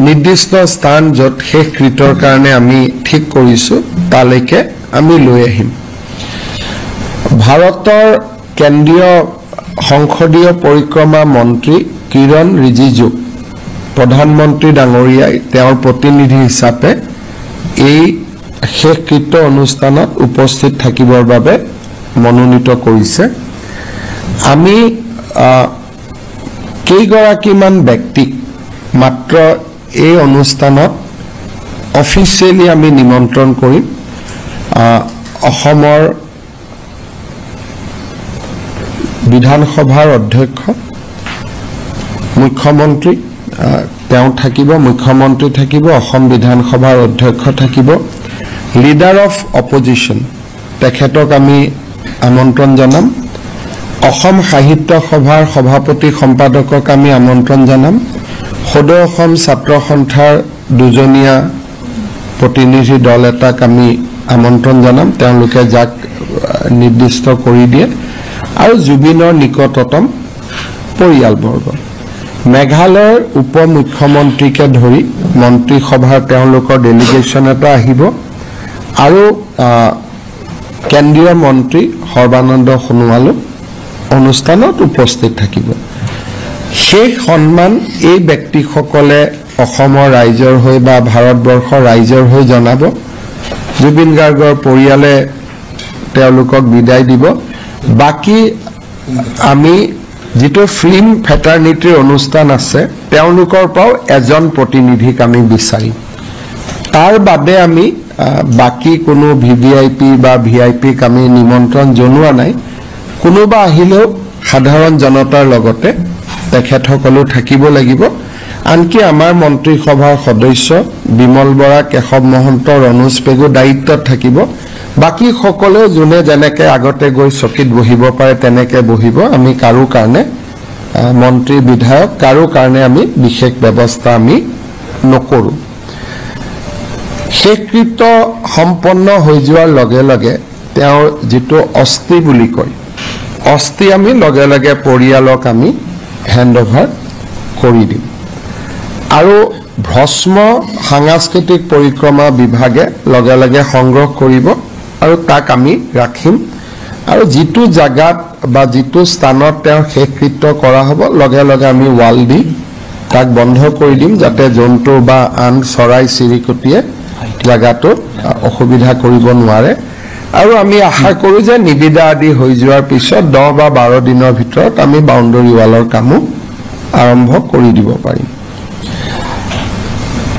নিৰ্দিষ্ট স্থান য'ত শেষকৃত্যৰ কাৰণে আমি ঠিক কৰিছো তালৈকে আমি লৈ আহিম ভাৰতৰ কেন্দ্ৰীয় সংসদীয় পৰিক্ৰমা মন্ত্ৰী কিৰণ ৰিজিজু প্ৰধানমন্ত্ৰী ডাঙৰীয়াই তেওঁৰ প্ৰতিনিধি হিচাপে এই শেষকৃত্য অনুষ্ঠানত উপস্থিত থাকিবৰ বাবে মনোনীত কৰিছে আমি কেইগৰাকীমান ব্যক্তিক মাত্ৰ এই অনুষ্ঠানত অফিচিয়েলি আমি নিমন্ত্ৰণ কৰিম অসমৰ বিধানসভাৰ অধ্যক্ষ মুখ্যমন্ত্ৰী তেওঁ থাকিব মুখ্যমন্ত্ৰী থাকিব অসম বিধানসভাৰ অধ্যক্ষ থাকিব লিডাৰ অফ অপজিশন তেখেতক আমি আমন্ত্ৰণ জনাম অসম সাহিত্য সভাৰ সভাপতি সম্পাদকক আমি আমন্ত্ৰণ জনাম সদৌ অসম ছাত্ৰ সন্থাৰ দুজনীয়া প্ৰতিনিধি দল এটাক আমি আমন্ত্ৰণ জনাম তেওঁলোকে যাক নিৰ্দিষ্ট কৰি দিয়ে আৰু জুবিনৰ নিকটতম পৰিয়ালবৰ্গ মেঘালয়ৰ উপ মুখ্যমন্ত্ৰীকে ধৰি মন্ত্ৰী সভাৰ তেওঁলোকৰ ডেলিগেশ্যন এটা আহিব আৰু কেন্দ্ৰীয় মন্ত্ৰী সৰ্বানন্দ সোণোৱালো অনুষ্ঠানত উপস্থিত থাকিব সেই সন্মান এই ব্যক্তিসকলে অসমৰ ৰাইজৰ হৈ বা ভাৰতবৰ্ষৰ ৰাইজৰ হৈ জনাব জুবিন গাৰ্গৰ পৰিয়ালে তেওঁলোকক বিদায় দিব বাকি আমি যেটো ফিল্ম ফেটাৰনিটিৰ অনুষ্ঠান আছে তেওঁলোকৰ পৰাও এজন প্ৰতিনিধিক আমি বিচাৰিম তাৰ বাদে আমি বাকি কোনো ভিভিআইপি বা ভিআইপিক আমি নিমন্ত্ৰণ জনোৱা নাই কোনোবা আহিলেও সাধাৰণ জনতাৰ লগতে তেখেতসকলো থাকিব লাগিব আনকি আমাৰ মন্ত্ৰী সভাৰ সদস্য বিমল বৰা কেশৱ মহন্ত ৰনোজ পেগু দায়িত্বত থাকিব বাকি সকলে জুনে জেনেকে আগতে গৈ চকিত বহিব পাৰে তেনেকে বহিব আমি কাৰো কাৰণে মন্ত্ৰী বিধায়ক কাৰো কাৰণে আমি বিশেষ ব্যৱস্থা আমি নকৰো শেষকৃত্য সম্পন্ন হৈ যোৱাৰ লগে লগে তেওঁৰ যেটো অস্থি বুলি কয় অস্থি আমি লগে লগে পৰিয়ালক আমি হেণ্ডওভাৰ কৰি দিম আৰু ভস্ম সাংস্কৃতিক পৰিক্ৰমা বিভাগে লগে লগে সংগ্ৰহ কৰিব আৰু তাক আমি ৰাখিম আৰু যেটো জাগাত বা যেটো স্থানত তেওঁৰ শেষকৃত্য কৰা হ'ব লগে লগে আমি ওয়াল দি তাক বন্ধ কৰি দিম যাতে জন্তু বা আন চৰাই চিৰিকটিয়ে জাগাটো অসুবিধা কৰিব নোৱাৰে আৰু আমি আশা কৰো যে নিবিদা আদি হৈ যোৱাৰ পিছত 10 বা 12 দিনৰ ভিতৰত আমি বাউণ্ডাৰী ওয়ালৰ কামো আৰম্ভ কৰি দিব পাৰিম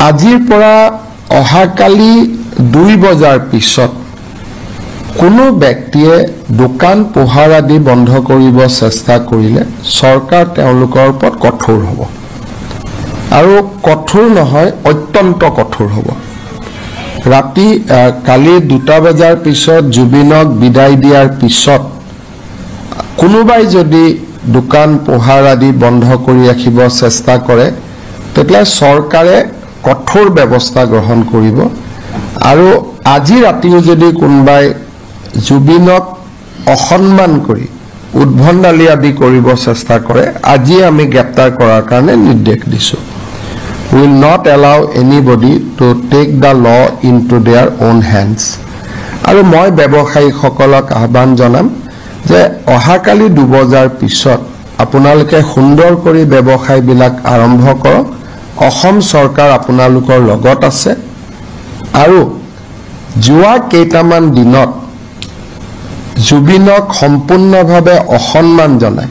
আজিৰ পৰা অহাকালি 2 বজাৰ পিছত কোনো ব্যক্তিয়ে দোকান পোহাৰ আদি বন্ধ কৰিব চেষ্টা কৰিলে চৰকাৰ তেওঁলোকৰ ওপৰত কঠোৰ হ'ব আৰু কঠোৰ নহয় অত্যন্ত কঠোৰ হ'ব ৰাতি কালি 2 বজাৰ পিছত জুবিনক বিদায় দিয়াৰ পিছত কোনোবাই যদি দোকান পোহাৰ আদি বন্ধ কৰি ৰাখিব চেষ্টা কৰে তেতিয়া চৰকাৰে কঠোৰ ব্যৱস্থা গ্ৰহণ কৰিব আৰু আজি ৰাতিও যদি কোনোবাই জুবিনক অসন্মান কৰি উদ্ভণ্ডালি আদি কৰিব চেষ্টা কৰে আজি আমি গ্ৰেপ্তাৰ কৰাৰ কাৰণে নিৰ্দেশ দিছো will not allow anybody to take the law into their own hands আৰু মই ব্যৱসায়ী সকলক আহ্বান জনাম যে অহাকালি 2 বজাৰ পিছত আপোনালোকে সুন্দৰ কৰি ব্যৱসায় বিলাক আৰম্ভ কৰক অসম চৰকাৰ আপোনালোকৰ লগত আছে আৰু যোৱা কেইটামান দিনত জুবিনক সম্পূৰ্ণভাৱে অসন্মান জনায়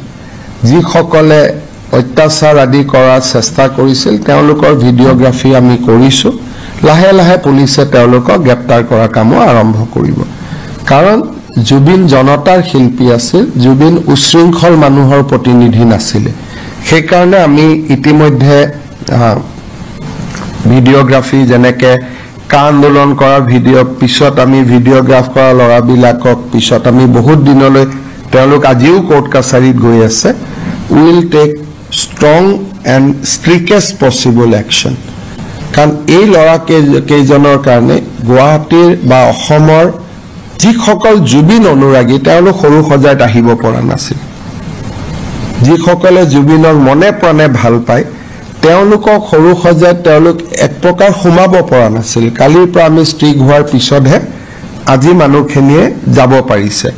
যিসকলে অত্যাচাৰ আদি কৰাৰ চেষ্টা কৰিছিল তেওঁলোকৰ ভিডিওগ্ৰাফি আমি কৰিছো লাহে লাহে পুলিচে তেওঁলোকক গ্ৰেপ্তাৰ কৰাৰ কাম আৰম্ভ কৰিব কাৰণ জুবিন জনতাৰ শিল্পী আছিল জুবিন উশৃংখল মানুহৰ প্ৰতিনিধি নাছিল সেই কাৰণে আমি ইতিমধ্যে ভিডিওগ্ৰাফি যেনেকে কা আন্দোলন কৰাৰ ভিডিও পিছত আমি ভিডিওগ্ৰাফ কৰা লৰাবিলাকক পিছত আমি বহুত দিনলৈ তেওঁলোক আজিও কোৰ্ট কাছাৰীত গৈ আছে will take strong and strictest possible action কাৰণ এই লৰা কেইজনৰ কাৰণে গুৱাহাটীৰ বা অসমৰ যিসকল জুবিন অনুৰাগী তেওঁলোক সৰু সজাত আহিব পৰা নাছিল যিসকলে জুবিনক মনে প্ৰাণে ভাল পায় তেওঁলোকক সৰু সজাত তেওঁলোক এক প্ৰকাৰ সোমাব পৰা নাছিল কালিৰ পৰা আমি ষ্ট্ৰিক হোৱাৰ পিছতহে আজি মানুহখিনিয়ে যাব পাৰিছে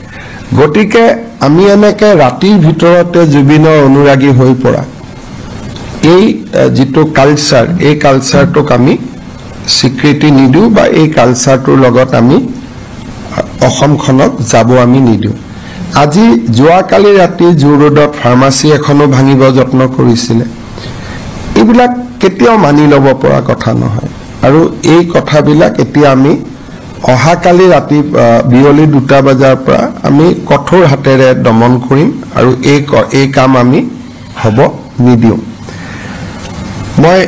গতিকে আমি এনেকে ৰাতিৰ ভিতৰতে জুবিনৰ অনুৰাগী হৈ পৰা এই যেটো কালচাৰ এই কালচাৰটোক আমি স্বীকৃতি নিদিও বা এই কালচাৰটোৰ লগত আমি অসমখনক যাব আমি নিদিও আজি যোৱাকালি ৰাতি জুৰোডত ফাৰ্মাসী এখনো ভাঙিব যত্ন কৰিছিলে এইবিলাক কেতিয়াও মানি ল'ব পৰা কথা নহয় আৰু এই কথাবিলাক এতিয়া আমি অহাকালি ৰাতি বিয়লি 2টা বজাৰ পৰা আমি কঠোৰ হাতেৰে দমন কৰিম আৰু এই কাম আমি হ'ব নিদিও মই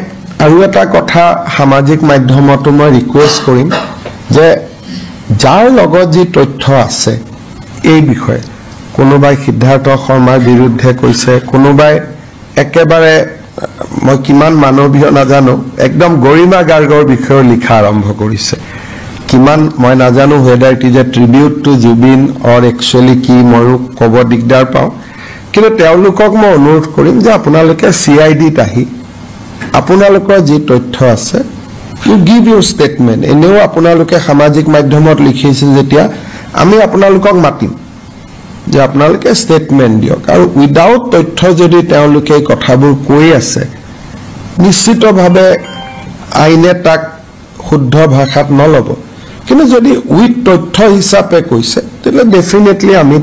আৰু এটা কথা সামাজিক মাধ্যমতো মই ৰিকুৱেষ্ট কৰিম যে যাৰ লগত যি তথ্য আছে এই বিষয়ে কোনোবাই সিদ্ধাৰ্থ শৰ্মাৰ বিৰুদ্ধে কৈছে কোনোবাই একেবাৰে মই কিমান মানৱীয় নাজানো একদম গৰিমা গাৰ্গৰ বিষয়ে লিখা আৰম্ভ কৰিছে কিমান মই নাজানো whether it is a tribute to Jubin or actually কি মই ক'ব দিগদাৰ পাওঁ কিন্তু তেওঁলোকক মই অনুৰোধ কৰিম যে আপোনালোকে CID-ত আহি আপোনালোকৰ যি তথ্য আছে you give your statement এনেও আপোনালোকে সামাজিক মাধ্যমত লিখিছে যেতিয়া আমি আপোনালোকক মাতিম যে আপোনালোকে ষ্টেটমেন্ট দিয়ক আৰু উইদাউট তথ্য যদি তেওঁলোকে কথাবোৰ কৈ আছে নিশ্চিতভাৱে আইনে তাক শুদ্ধ ভাষাত নলব কিন্তু যদি উইথ তথ্য হিচাপে কৈছে তেলে ডেফিনেটলি আমি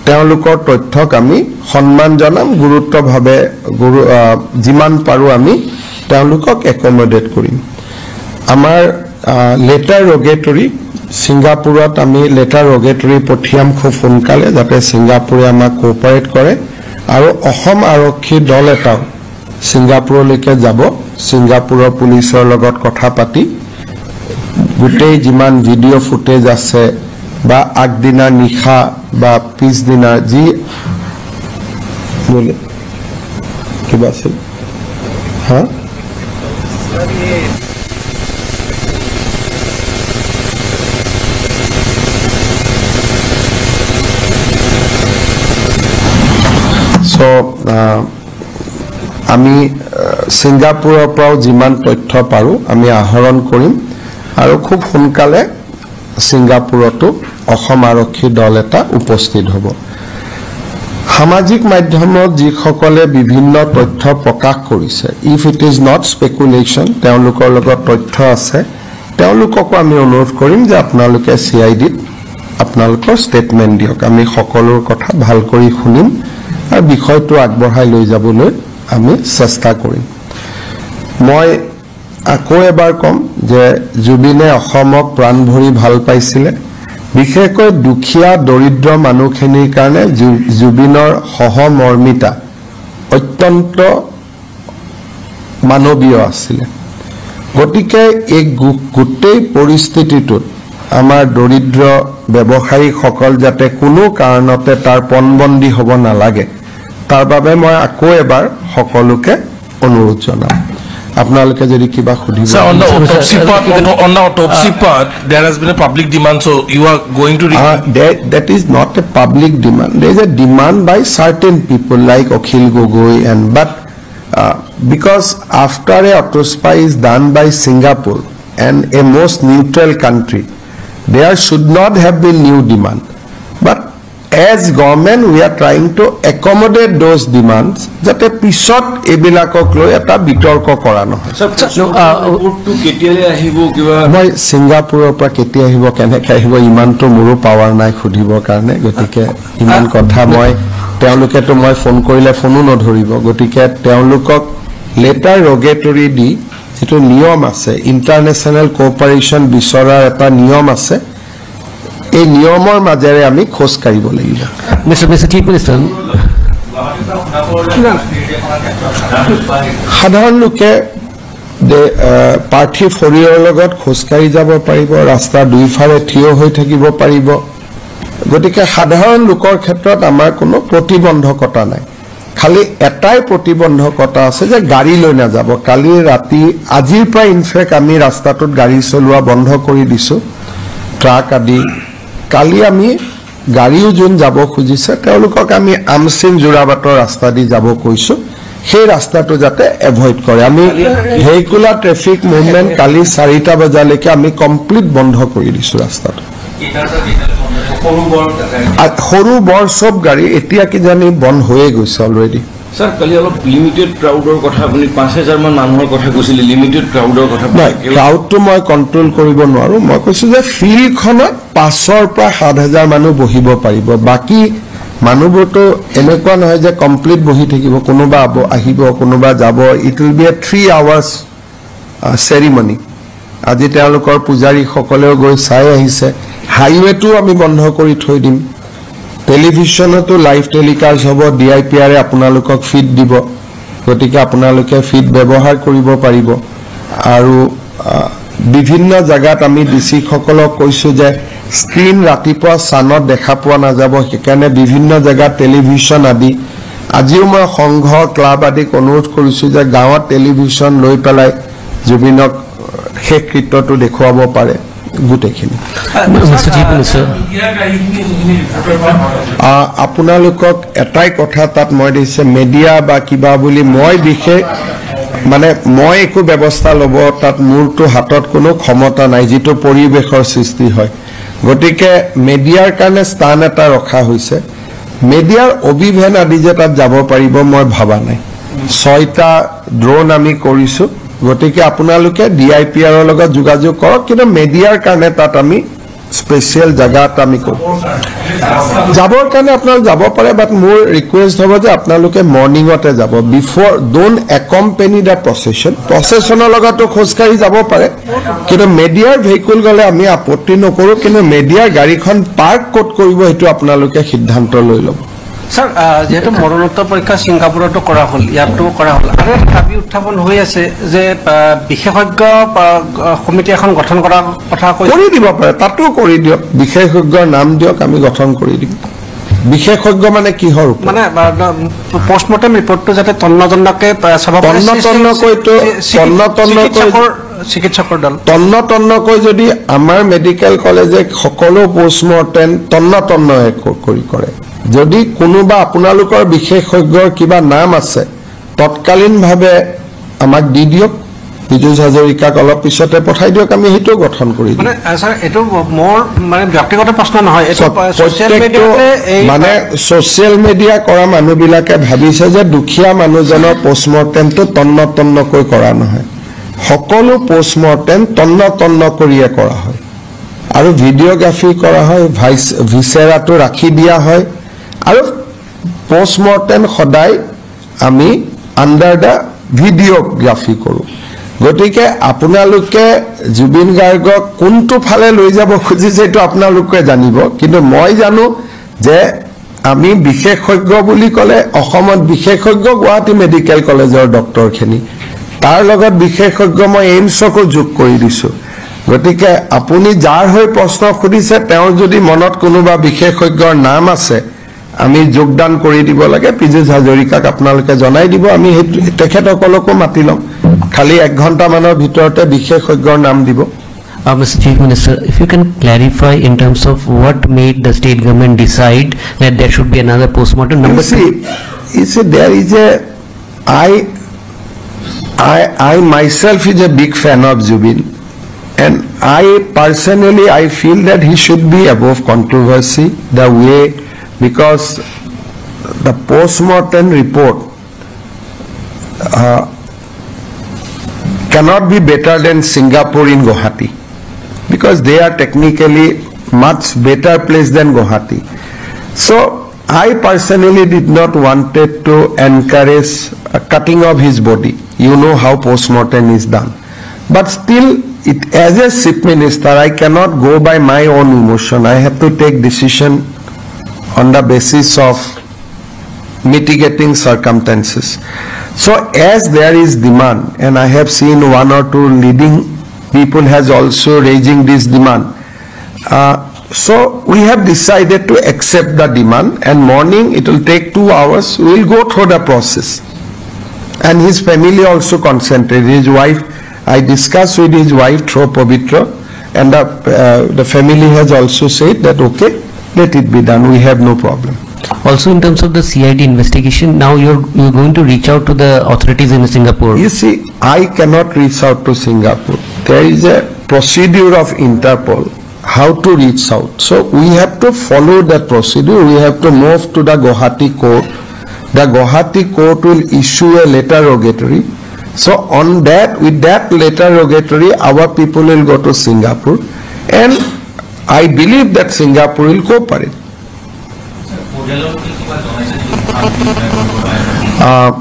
তেওঁলোকৰ তথ্যক আমি সন্মান জনাম গুৰুত্বভাৱে যিমান পাৰো আমি তেওঁলোকক একমোডেট কৰিম আমাৰ লেটাৰ ৰগেটৰী সিঙ্গাপুৰত আমি লেটাৰ ৰগেটৰী পঠিয়াম খুব সোনকালে যাতে সিঙ্গাপুৰে আমাক কোঅপাৰেট কৰে আৰু অসম আৰক্ষী দল এটাও সিঙ্গাপুৰলৈকে যাব সিঙ্গাপুৰৰ পুলিচৰ লগত কথা পাতি গোটেই যিমান ভিডিঅ' ফুটেজ আছে বা আগদিনা নিশা বা পিছদিনা যি বলে কিবা আছিল হা So আমি সিঙ্গাপুৰৰ পৰা যিমান তথ্য পাৰো আমি আহৰণ কৰিম আৰু খুব সোনকালে সিঙ্গাপুৰতো অসম আৰক্ষী দল এটা উপস্থিত হ'ব সামাজিক মাধ্যমত যিসকলে বিভিন্ন তথ্য প্ৰকাশ কৰিছে if it is not speculation তেওঁলোকৰ লগত তথ্য আছে তেওঁলোককো আমি অনুৰোধ কৰিম যে আপোনালোকে CID-ত আপোনালোকৰ ষ্টেটমেন্ট দিয়ক আমি সকলোৰ কথা ভাল কৰি শুনিম আৰু বিষয়টো আগবঢ়াই লৈ যাবলৈ আমি চেষ্টা কৰিম মই আকৌ এবাৰ কম যে জুবিনে অসমক প্ৰাণ ভৰি ভাল পাইছিলে বিশেষকৈ দুখীয়া দৰিদ্ৰ মানুহখিনিৰ কাৰণে জুবিনৰ সহমৰ্মিতা অত্যন্ত মানৱীয় আছিল গতিকে এই গোটেই পৰিস্থিতিটোত আমাৰ দৰিদ্ৰ ব্যৱসায়ীসকল যাতে কোনো কাৰণতে তাৰ পণবন্দী হ'ব নালাগে তাৰ বাবে মই আকৌ এবাৰ সকলোকে অনুৰোধ জনাম আপোনালোকে যদি কিবা খুদিব on the autopsy part there has been a public demand so you are going to that is not a public demand there is a demand by certain people like Akhil Gogoi and but because after a autopsy is done by Singapore and a most neutral country there should not have been new demand but as government we are trying to accommodate those demands jate pisot ebilakok loi eta bitorko kora no to ketiale ahibo kiba moi Singapore pra ketia ahibo kene kahibo iman to muru power nai khudibo karne gotike iman kotha moi teoluke to moi phone korile phone no dhoribo gotike teolukok letter rogatory di যেটো নিয়ম আছে international cooperation বিচৰাৰ এটা নিয়ম আছে এই নিয়মৰ মাজেৰে আমি খোজ কাঢ়িব লাগিব Mr. Chief Minister সাধাৰণ লোকে পাৰ্থী ফৰিয়ৰ লগত খোজ কাঢ়ি যাব পাৰিব ৰাস্তা দুইফালে থিয় হৈ থাকিব পাৰিব গতিকে সাধাৰণ লোকৰ ক্ষেত্ৰত আমাৰ কোনো প্ৰতিবন্ধকতা নাই খালি এটাই প্ৰতিবন্ধকতা আছে যে গাড়ী লৈ না যাব কালি ৰাতি আজিৰ পৰা ইনফেক্ট আমি ৰাস্তাটোত গাড়ী চলোৱা বন্ধ কৰি দিছো ট্ৰাক আদি কালি আমি গাড়ীও যোন যাব খুজিছে তেওঁলোকক আমি আমসিং জোৰাবাটৰ ৰাস্তা দি যাব কৈছো সেই ৰাস্তাটো যাতে এভয়েড কৰে আমি ভেহিকুলাৰ ট্ৰেফিক মুভমেন্ট কালি 4টা বজালৈকে আমি কমপ্লিট বন্ধ কৰি দিছো ৰাস্তাটো সৰু বৰ সব গাড়ী এতিয়া কি জানি বন্ধ হৈয়ে গৈছে অলৰেডি স্যাৰ কালি অলপ লিমিটেড ক্ৰাউডৰ কথা আপুনি 5000 মান মানুহৰ কথা কৈছিল লিমিটেড ক্ৰাউডৰ কথা ক্ৰাউডটো মই কন্ট্ৰোল কৰিব নোৱাৰো মই কৈছো যে ফিল্ডখনত 500 পৰা 7000 মানুহ বহিব পাৰিব বাকি মানুহবোৰটো এনেকুৱা নহয় যে কমপ্লিট বহি থাকিব কোনোবা আহিব কোনোবা যাব ইট উইল বি এ 3 আৱাৰ্স সেৰিমনি আজি তেওঁলোকৰ পূজাৰী সকলেও গৈ চাই আহিছে হাইৱেটো আমি বন্ধ কৰি থৈ দিম টেলিভিশনতো লাইভ টেলিকাষ্ট হ'ব ডিআইপিআৰে আপোনালোকক ফিড দিব গতিকে আপোনালোকে ফিড ব্যৱহাৰ কৰিব পাৰিব আৰু বিভিন্ন জায়গাত আমি ডিসি সকলক কৈছো যে স্ক্ৰিন ৰাতিপুৱা সানত দেখা পোৱা নাযাব সেইকাৰণে বিভিন্ন জায়গাত টেলিভিশন আদি আজিও মই সংঘ ক্লাব আদি অনুৰোধ কৰিছো যে গাঁৱত টেলিভিশন লৈ পেলাই জুবিনক শেষ কৃত্যটো দেখুৱাব পাৰে গুটেখিনি আপোনালোকক এটাই কথা তাত মই দিছে মিডিয়া বা কিবা বুলি মই বিশেষ মানে মই একো ব্যৱস্থা লব তাত মোৰটো হাতত কোনো ক্ষমতা নাই যেটো পৰিবেশৰ সৃষ্টি হয় গতিকে মিডিয়াৰ কাৰণে স্থান এটা ৰখা হৈছে মিডিয়াৰ অভিভেন আদি যে তাত যাব পাৰিব মই ভাবা নাই 6টা ড্ৰোন আমি কৰিছো গতিকে আপোনালোকে ডিআইপিআৰৰ লগত যোগাযোগ কৰক কিন্তু মিডিয়াৰ কাৰণে তাত আমি স্পেশাল জায়গাত আমি কৰো যাবৰ কাৰণে আপোনালোক যাব পাৰে বাট মোৰ ৰিকুৱেষ্ট হ'ব যে আপোনালোকে মৰ্নিংতে যাব বিফৰ ডোন্ট একম্পেনি দা প্ৰসেছনৰ লগতো খোজকাঢ়ি যাব পাৰে কিন্তু মিডিয়াৰ ভেহিকুল গলে আমি আপত্তি নকৰো কিন্তু মিডিয়াৰ গাড়ীখন পাৰ্ক ক'ত কৰিব হেতু আপোনালোকে সিদ্ধান্ত লৈ ল'ব স্যাৰ যেহেতু মৰণোত্তৰ পৰীক্ষা সিংগাপুৰতো কৰা হল ইয়াতো কৰা হল আৰু দাবী উত্থাপন হৈ আছে যে বিশেষজ্ঞ কমিটি এখন গঠন কৰাৰ কথা কৰি দিব পাৰে তাতো কৰি দিয়ক বিশেষজ্ঞৰ নাম দিয়ক আমি গঠন কৰি দিম বিশেষজ্ঞ মানে কিহৰ মানে পোষ্টমৰ্টেম ৰিপৰ্টটো যাতে তন্নতন্নকে চাব পাৰে চিকিৎসকৰ দল তন্নতন্নকৈ যদি আমাৰ মেডিকেল কলেজে সকলো পোষ্টমৰ্টেম তন্নতন্নয়ে কৰি কৰে যদি কোনোবা আপোনালোকৰ বিশেষজ্ঞৰ কিবা নাম আছে তৎকালীন ভাবে আমাক দি দিয়ক বিজু হাজৰিকাক অলপ পিছতে পঠাই দিয়ক আমি হেতু গঠন কৰি দিম মানে স্যাৰ এটো মোৰ মানে ব্যক্তিগত প্ৰশ্ন নহয় এটো সোশ্যাল মিডিয়াতে মানে সোশ্যাল মিডিয়া কৰা মানুহবিলাকে ভাবিছে যে দুখিয়া মানুহজনৰ পোষ্টমৰ্টেমটো তন্নতন্নকৈ কৰা নহয় সকলো পোষ্টমৰ্টেম তন্নতন্ন কৰিয়ে কৰা হয় আৰু ভিডিওগ্ৰাফি কৰা হয় ভিসেৰাটো ৰাখি দিয়া হয় আৰু পোষ্টমৰ্টেম সদায় আমি আন্ডাৰ দা ভিডিওগ্ৰাফি কৰো গতিকে আপোনালোকে জুবিন গাৰ্গক কোনটো ফালে লৈ যাব খুজিছে এটো আপোনালোকে জানিব কিন্তু মই জানো যে আমি বিশেষজ্ঞ বুলি কলে অসমত বিশেষজ্ঞ গুৱাহাটী মেডিকেল কলেজৰ ডক্টৰখিনি তাৰ লগত বিশেষজ্ঞ মই এইমছকো যোগ কৰি দিছো গতিকে আপুনি যাৰ হৈ প্ৰশ্ন খুদিছে তেওঁৰ যদি মনত কোনোবা বিশেষজ্ঞৰ নাম আছে আমি যোগদান কৰি দিব লাগে পিজু হাজৰিকাক আপোনালোকে জনাই দিব আমি তেখেতসকলকো মাতি লম খালি 1 ঘণ্টা মানৰ ভিতৰতে বিশেষজ্ঞৰ নাম দিব Mr. Chief Minister, if you can clarify in terms of what made the state government decide that there should be another postmortem. Number you see there is a I myself is a big fan of Zubin and I personally I feel that he should be above controversy the way because the postmortem report cannot be better than Singapore in Guwahati because they are technically much better place than Guwahati. So I personally did not wanted to encourage a cutting of his body. You know how postmortem is done. But still, as a chief minister, I cannot go by my own emotion. I have to take decision on the basis of mitigating circumstances. So as there is demand, and I have seen 1 or 2 leading people has also raising this demand. So we have decided to accept the demand and morning it will take 2 hours. We will go through the process. And his family also consented. His wife, I discussed with his wife through Pavitra and the family has also said that okay, let it be done. We have no problem. Also, in terms of the CID investigation, now you're going to reach out to the authorities in Singapore. You see, I cannot reach out to Singapore. There is a procedure of Interpol how to reach out. So we have to follow that procedure. We have to move to the Guwahati court. The Guwahati court will issue a letter rogatory. So on that, with that letter rogatory, our people will go to Singapore, and I believe that Singapore will cooperate.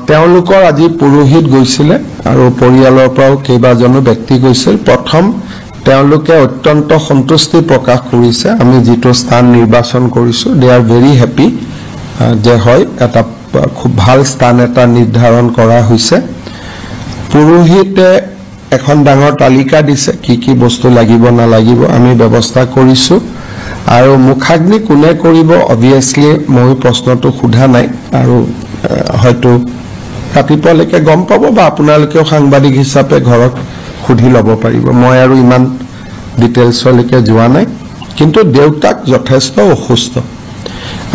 তেওঁলোকৰ আজি পুৰোহিত গৈছিলে আৰু পৰিয়ালৰ পৰাও কেইবাজনো ব্যক্তি গৈছিল। প্ৰথম তেওঁলোকে অত্যন্ত সন্তুষ্টি প্ৰকাশ কৰিছে আমি যিটো স্থান নিৰ্বাচন কৰিছোঁ। দে আৰ ভেৰি হেপী যে হয় এটা খুব ভাল স্থান এটা নিৰ্ধাৰণ কৰা হৈছে। পুৰোহিতে এখন ডাঙৰ তালিকা দিছে কি কি বস্তু লাগিব নালাগিব আমি ব্যৱস্থা কৰিছোঁ। আৰু মুখাগ্নি কোনে কৰিব অবভিয়াছলি মই প্ৰশ্নটো সোধা নাই আৰু হয়তো ৰাতিপুৱালৈকে গম পাব বা আপোনালোকেও সাংবাদিক হিচাপে ঘৰত সুধি ল'ব পাৰিব। মই আৰু ইমান ডিটেইলছলৈকে যোৱা নাই, কিন্তু দেউতাক যথেষ্ট অসুস্থ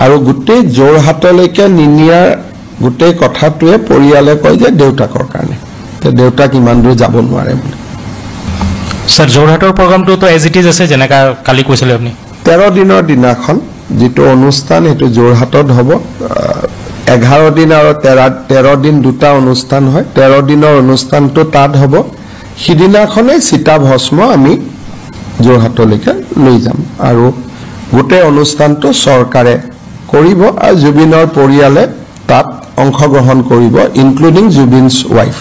আৰু গোটেই যোৰহাটলৈকে নিনিয়াৰ গোটেই কথাটোৱে পৰিয়ালে কয় যে দেউতাকৰ কাৰণে, দেউতাক ইমান দূৰ যাব নোৱাৰে বুলি। স্যাৰ যোৰহাটৰ প্ৰগ্ৰামটো এজ ইট ইজ আছে যেনেকা কালি কৈছিলে আপুনি? 13 দিনৰ দিনাখন যিটো অনুষ্ঠান সেইটো যোৰহাটত হ'ব। 11 দিন আৰু 13 দিন দুটা অনুষ্ঠান হয়। 13 দিনৰ অনুষ্ঠানটো তাত হ'ব। সিদিনাখনেই চিতা ভস্ম আমি যোৰহাটলৈকে লৈ যাম আৰু গোটেই অনুষ্ঠানটো চৰকাৰে কৰিব আৰু জুবিনৰ পৰিয়ালে তাত অংশগ্ৰহণ কৰিব, ইনক্লুডিং জুবিনছ ৱাইফ।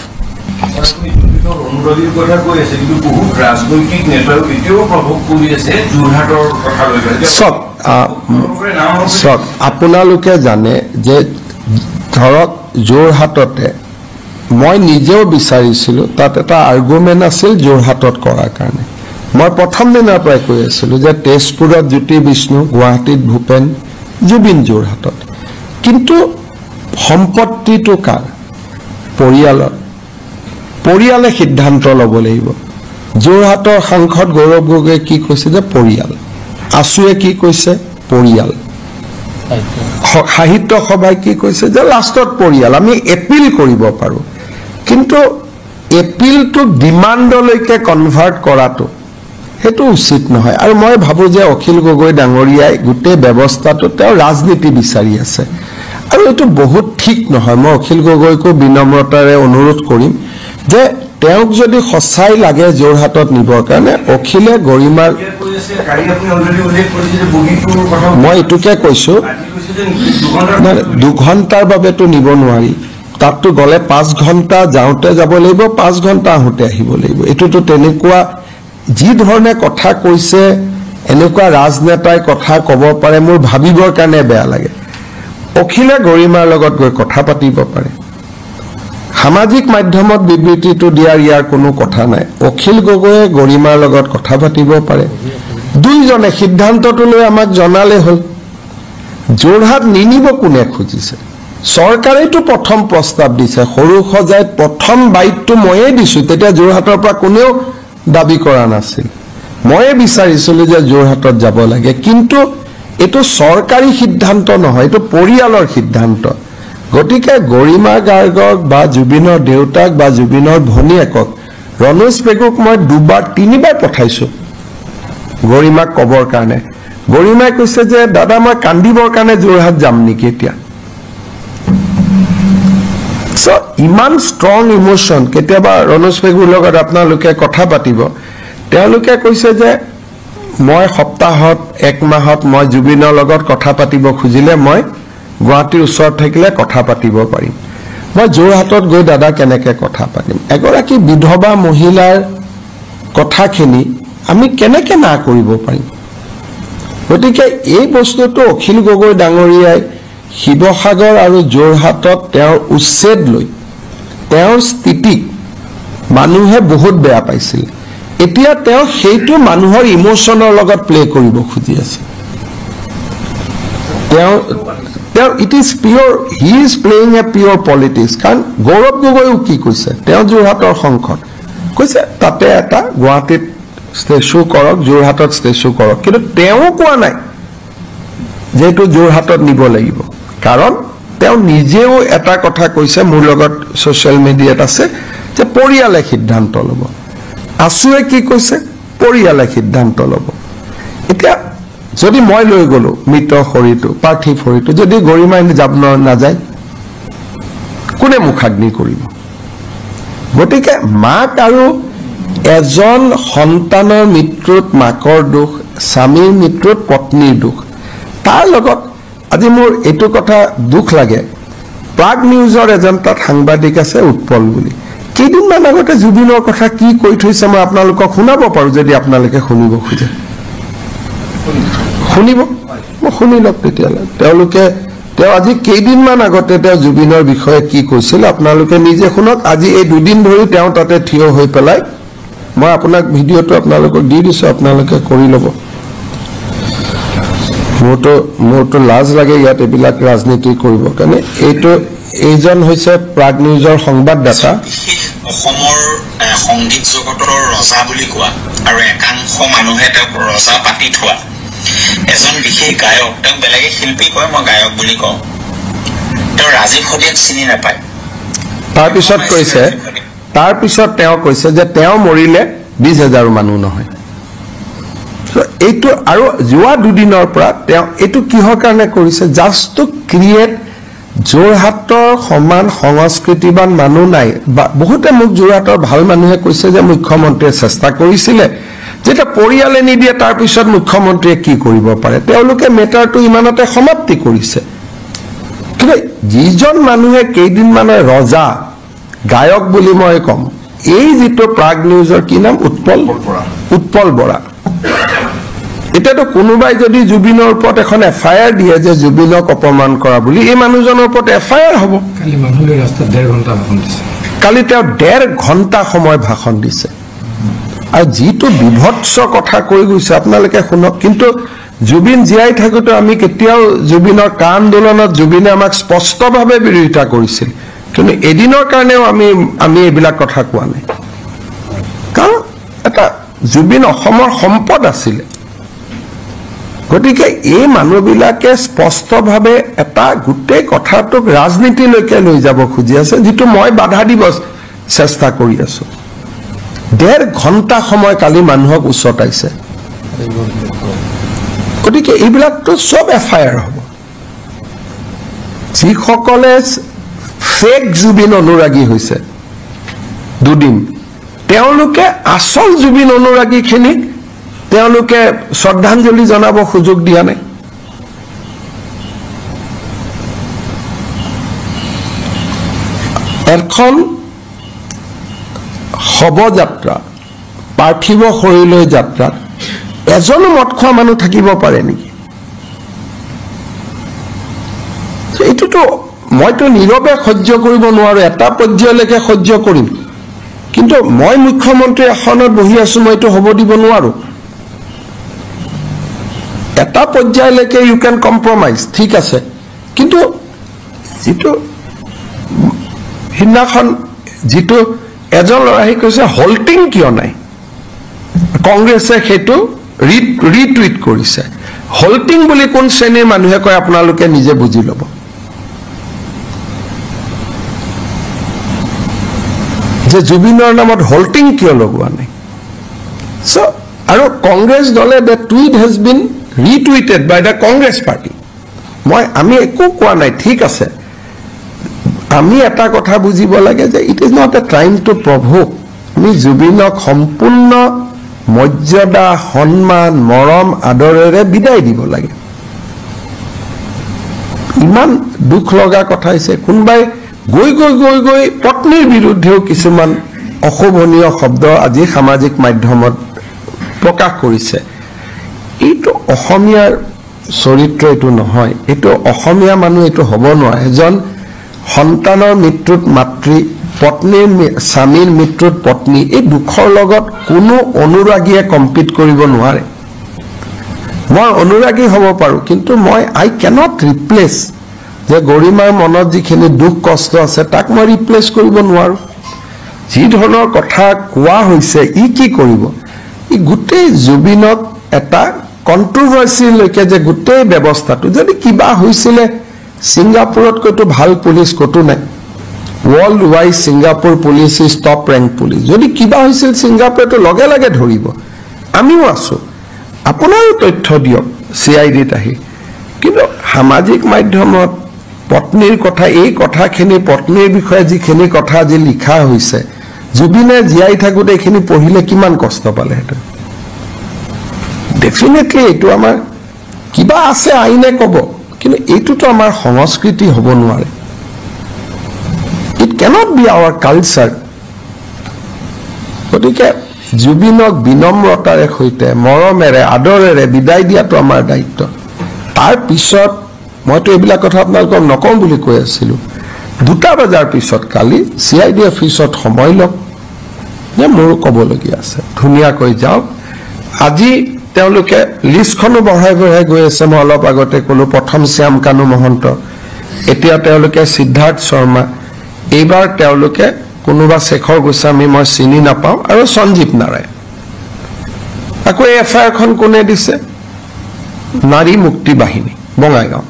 অনুৰাগীৰ কথা কৈ আছে, কিন্তু বহুত ৰাজনৈতিক নেতাও এতিয়াও প্ৰভাৱ পৰি আছে যোৰহাটৰ কথা লৈ। চাওক, আপোনালোকে জানে যে ধৰক যোৰহাটতে মই নিজেও বিচাৰিছিলোঁ, তাত এটা আৰ্গুমেণ্ট আছিল যোৰহাটত কৰাৰ কাৰণে। মই প্ৰথম দিনৰ পৰাই কৈ আছিলোঁ যে তেজপুৰত জ্যোতি বিষ্ণু, গুৱাহাটীত ভূপেন, জুবিন যোৰহাটত। কিন্তু সম্পত্তিটো কাৰ? পৰিয়ালৰ। পৰিয়ালে সিদ্ধান্ত ল'ব লাগিব। যোৰহাটৰ সাংসদ গৌৰৱ গগৈয়ে কি কৈছে যে পৰিয়াল, আছুৱে কি কৈছে পৰিয়াল, সাহিত্য সভাই কি কৈছে যে লাষ্টত পৰিয়াল। আমি এপিল কৰিব পাৰোঁ, কিন্তু এপিলটো ডিমাণ্ডলৈকে কনভাৰ্ট কৰাটো সেইটো উচিত নহয়। আৰু মই ভাবোঁ যে অখিল গগৈ ডাঙৰীয়াই গোটেই ব্যৱস্থাটো তেওঁ ৰাজনীতি বিচাৰি আছে আৰু এইটো বহুত ঠিক নহয়। মই অখিল গগৈকো বিনম্ৰতাৰে অনুৰোধ কৰিম যে তেওঁক যদি সঁচাই লাগে যোৰহাটত নিবৰ কাৰণে, অখিলে গৰিমাৰ, মই এইটোকে কৈছোঁ 2 ঘণ্টাৰ বাবেতো নিব নোৱাৰি। তাততো গ'লে 5 ঘণ্টা যাওঁতে যাব লাগিব, 5 ঘণ্টা আহোঁতে আহিব লাগিব। এইটোতো তেনেকুৱা যি ধৰণে কথা কৈছে, এনেকুৱা ৰাজনেতাই কথা ক'ব পাৰে, মোৰ ভাবিবৰ কাৰণে বেয়া লাগে। অখিলে গৰিমাৰ লগত গৈ কথা পাতিব পাৰে, সামাজিক মাধ্যমত বিবৃতিটো দিয়াৰ ইয়াৰ কোনো কথা নাই। অখিল গগৈয়ে গৰিমাৰ লগত কথা পাতিব পাৰে, দুইজনে সিদ্ধান্তটো লৈ আমাক জনালে হ'ল। যোৰহাট নিনিব কোনে খুজিছে? চৰকাৰেতো প্ৰথম প্ৰস্তাৱ দিছে, সৰু সজাইত প্ৰথম বাইটটো ময়ে দিছোঁ, তেতিয়া যোৰহাটৰ পৰা কোনেও দাবী কৰা নাছিল। ময়ে বিচাৰিছিলোঁ যে যোৰহাটত যাব লাগে, কিন্তু এইটো চৰকাৰী সিদ্ধান্ত নহয়, এইটো পৰিয়ালৰ সিদ্ধান্ত। গতিকে গৰিমা গাৰ্গক বা জুবিনৰ দেউতাক বা জুবিনৰ ভনীয়েকক ৰণোজ পেগুক মই 2-3বাৰ পঠাইছোঁ গৰিমাক ক'বৰ কাৰণে। গৰিমাই কৈছে যে দাদা মই কান্দিবৰ কাৰণে যোৰহাট যাম নেকি এতিয়া? চ' ইমান ষ্ট্ৰং ইমোশ্যন। কেতিয়াবা ৰণোজ পেগুৰ লগত আপোনালোকে কথা পাতিব, তেওঁলোকে কৈছে যে মই সপ্তাহত 1 মাহত মই জুবিনৰ লগত কথা পাতিব খুজিলে মই গুৱাহাটীৰ ওচৰত থাকিলে কথা পাতিব পাৰিম। মই যোৰহাটত গৈ দাদা কেনেকৈ কথা পাতিম? এগৰাকী বিধৱা মহিলাৰ কথাখিনি আমি কেনেকৈ না কৰিব পাৰিম? গতিকে এই বস্তুটো অখিল গগৈ ডাঙৰীয়াই শিৱসাগৰ আৰু যোৰহাটত তেওঁৰ উচ্ছেদ লৈ তেওঁৰ স্থিতিক মানুহে বহুত বেয়া পাইছিল। এতিয়া তেওঁ সেইটো মানুহৰ ইমোশ্যনৰ লগত প্লে কৰিব খুজি আছে। It is pure, he is playing a pure politics. কাৰণ গৌৰৱ গগৈও কি কৈছে, তেওঁ যোৰহাটৰ সংসদ কৈছে তাতে এটা গুৱাহাটীত ষ্টেচু কৰক, যোৰহাটত ষ্টেচু কৰক, কিন্তু তেওঁ কোৱা নাই যে এইটো যোৰহাটত নিব লাগিব। কাৰণ তেওঁ নিজেও এটা কথা কৈছে মোৰ লগত সোশ্যাল মিডিয়াত আছে যে পৰিয়ালে সিদ্ধান্ত ল'ব আছুৱে কি কৈছে পৰিয়ালে সিদ্ধান্ত ল'ব এতিয়া যদি মই লৈ গলো মৃত শৰীৰটো পাৰ্থিৱ শৰীৰটো যদি গৰিমাই যাব নাযায় কোনে মুখাগ্নি কৰিব গতিকে মাক আৰু এজন সন্তানৰ মৃত্যুত মাকৰ দুখ স্বামীৰ মৃত্যুত পত্নীৰ দুখ তাৰ লগত আজি মোৰ এইটো কথা দুখ লাগে প্ৰাগ নিউজৰ এজন তাত সাংবাদিক আছে উৎপল বুলি কেইদিনমান আগতে জুবিনৰ কথা কি কৈ থৈছে মই আপোনালোকক শুনাব পাৰো যদি আপোনালোকে শুনিব খোজে শুনিব মই শুনি লওক তেতিয়ালে তেওঁলোকে তেওঁ আজি কেইদিনমান আগতে তেওঁ জুবিনৰ বিষয়ে কি কৈছিল আপোনালোকে নিজে শুনক আজি এই দুদিন ধৰি তেওঁ তাতে থিয় হৈ পেলাই মই আপোনাক ভিডিঅ'টো আপোনালোকক দি দিছো আপোনালোকে কৰি ল'ব মোৰতো লাজ লাগে ইয়াত এইবিলাক ৰাজনীতি কৰিব কাৰণে এইজন হৈছে প্ৰাগ নিউজৰ সংবাদদাতা অসমৰ সংগীত জগতৰ ৰজা বুলি কোৱা আৰু একাংশ মানুহে তেওঁক ৰজা পাতি থোৱা এজন বিশেষ গায়ক তেওঁক বেলেগে শিল্পী কয় মই গায়ক বুলি কওঁ তেওঁ ৰাজীৱ সদিয়াক চিনি নাপায় তাৰপিছত তেওঁ কৈছে যে তেওঁ মৰিলে 20,000 মানুহ নহয় এইটো আৰু যোৱা দুদিনৰ পৰা তেওঁ এইটো কিহৰ কাৰণে কৰিছে জাষ্ট টু ক্ৰিয়েট যোৰহাটৰ সমান সংস্কৃতিবান মানুহ নাই বা বহুতে মোক যোৰহাটৰ ভাল মানুহে কৈছে যে মুখ্যমন্ত্ৰীয়ে চেষ্টা কৰিছিলে যেটা পৰিয়ালে নিদিয়ে তাৰ পিছত মুখ্যমন্ত্ৰীয়ে কি কৰিব পাৰে তেওঁলোকে মেটাৰটো ইমানতে সমাপ্তি কৰিছে কিন্তু যিজন মানুহে কেইদিনমানৰ ৰজা গায়ক বুলি মই কম এই যেটো প্ৰাগ নিউজৰ কি নাম উৎপল বৰা এটাতো কোনোবাই যদি জুবিনৰ ওপৰত এখন এফআইআৰ দিয়ে যে জুবিনক অপমান কৰা বুলি এই মানুহজনৰ ওপৰত এফআইআৰ হ'ব কালি মানুহে ৰাস্তাত 1.5 ঘণ্টা ভাষণ দিছে কালি তেওঁ 1.5 ঘণ্টা সময় ভাষণ দিছে আৰু যিটো বিভৎস কথা কৈ গৈছে আপোনালোকে শুনক কিন্তু জুবিন জীয়াই থাকোতে আমি কেতিয়াও জুবিনৰ কা আন্দোলনত জুবিনে আমাক স্পষ্টভাৱে বিৰোধিতা কৰিছিল কিন্তু এদিনৰ কাৰণেও আমি এইবিলাক কথা কোৱা নাই কাৰণ এটা জুবিন অসমৰ সম্পদ আছিল গতিকে এই মানুহবিলাকে স্পষ্টভাৱে এটা গোটেই কথাটোক ৰাজনীতিলৈকে লৈ যাব খুজি আছে যেটো মই বাধা দিব চেষ্টা কৰি আছো 1.5 ঘণ্টা সময় কালি মানুহক উচতাইছে গতিকে এইবিলাকতো সব এফআইআৰ হ'ব যিসকলে ফেক জুবিন অনুৰাগী হৈছে দুদিন তেওঁলোকে আসল জুবিন অনুৰাগীখিনিক তেওঁলোকে শ্ৰদ্ধাঞ্জলি জনাব সুযোগ দিয়া নাই এখন শবযাত্ৰা পাৰ্থিৱ শৰীৰলৈ যাত্ৰা এজন মদ খোৱা মানুহ থাকিব পাৰে নেকি এইটোতো মইতো নীৰৱে সহ্য কৰিব নোৱাৰো এটা পৰ্যায়লৈকে সহ্য কৰিম কিন্তু মই মুখ্যমন্ত্ৰী আসনত বহি আছো মইতো হ'ব দিব নোৱাৰো এটা পৰ্যায়লৈকে ইউ ক্যান কম্প্ৰমাইজ ঠিক আছে কিন্তু যেটো হিনাখন যেটো এজন লৰাই কৈছে হল্টিং কিয় নাই কংগ্ৰেছে হেতু ৰিটুইট কৰিছে হল্টিং বুলি কোন শ্ৰেণীৰ মানুহে কয় আপোনালোকে নিজে বুজি ল'ব যে জুবিনৰ নামত হল্টিং কিয় লগোৱা নাই সো আৰু কংগ্ৰেছ দলে the tweet has been retweeted by the Congress party আমি একো কোৱা নাই ঠিক আছে আমি এটা কথা বুজিব লাগে যে it is not a time to provoke আমি জুবিনক সম্পূৰ্ণ মৰ্যাদা সন্মান মৰম আদৰেৰে বিদায় দিব লাগে ইমান দুখ লগা কথা হৈছে কোনবাই গৈ পত্নীৰ বিৰুদ্ধেও কিছুমান অশোভনীয় শব্দ আজি সামাজিক মাধ্যমত প্ৰকাশ কৰিছে এইটো অসমীয়াৰ চৰিত্ৰ এইটো নহয় এইটো অসমীয়া মানুহ এইটো হ'ব নোৱাৰে এজন সন্তানৰ মৃত্যুত মাতৃ পত্নীৰ স্বামীৰ মৃত্যুত পত্নী এই দুখৰ লগত কোনো অনুৰাগীয়ে কম্পিট কৰিব নোৱাৰে মই অনুৰাগী হ'ব পাৰো কিন্তু মই আই ক্যানট ৰিপ্লেস যে গৰিমাৰ মনত যিখিনি দুখ কষ্ট আছে তাক মই ৰিপ্লেস কৰিব নোৱাৰো যি ধৰণৰ কথা কোৱা হৈছে ই কি কৰিব ই গোটেই জুবিনক এটা কন্ট্ৰোভাৰ্সি লৈকে যে গোটেই ব্যৱস্থাটো যদি কিবা হৈছিলে ছিংগাপুৰতকৈতো ভাল পুলিচ ক'তো নাই world wise Singapore police is top rank police যদি কিবা হৈছিল ছিংগাপুৰেতো লগে লগে ধৰিব আমিও আছো আপোনাৰো তথ্য দিয়ক CIDত আহি কিন্তু সামাজিক মাধ্যমত পত্নীৰ কথা এই কথাখিনি পত্নীৰ বিষয়ে যিখিনি কথা আজি লিখা হৈছে জুবিনে জীয়াই থাকোতে এইখিনি পঢ়িলে কিমান কষ্ট পালে হেতু ডেফিনেটলি এইটো আমাৰ কিবা আছে আইনে ক'ব কিন্তু এইটোতো আমাৰ সংস্কৃতি হ'ব নোৱাৰে it cannot be our culture গতিকে জুবিনক বিনম্ৰতাৰে সৈতে মৰমেৰে আদৰেৰে বিদায় দিয়াটো আমাৰ দায়িত্ব তাৰ পিছত মইতো এইবিলাক কথা আপোনালোকক নকওঁ বুলি কৈ আছিলোঁ 2টা বজাৰ পিছত কালি CID অফিচত সময় লওক যে মোৰো ক'বলগীয়া আছে ধুনীয়াকৈ যাওক আজি তেওঁলোকে লিষ্টখনো বঢ়াই বঢ়াই গৈ আছে মই অলপ আগতে ক'লো প্ৰথম শ্যাম কানু মহন্ত এতিয়া তেওঁলোকে সিদ্ধাৰ্থ শৰ্মা এইবাৰ তেওঁলোকে কোনোবা শেখৰ গোস্বামী মই চিনি নাপাওঁ আৰু সঞ্জীৱ নাৰায়ণ আকৌ FIR খন কোনে দিছে নাৰী মুক্তি বাহিনী বঙাইগাঁও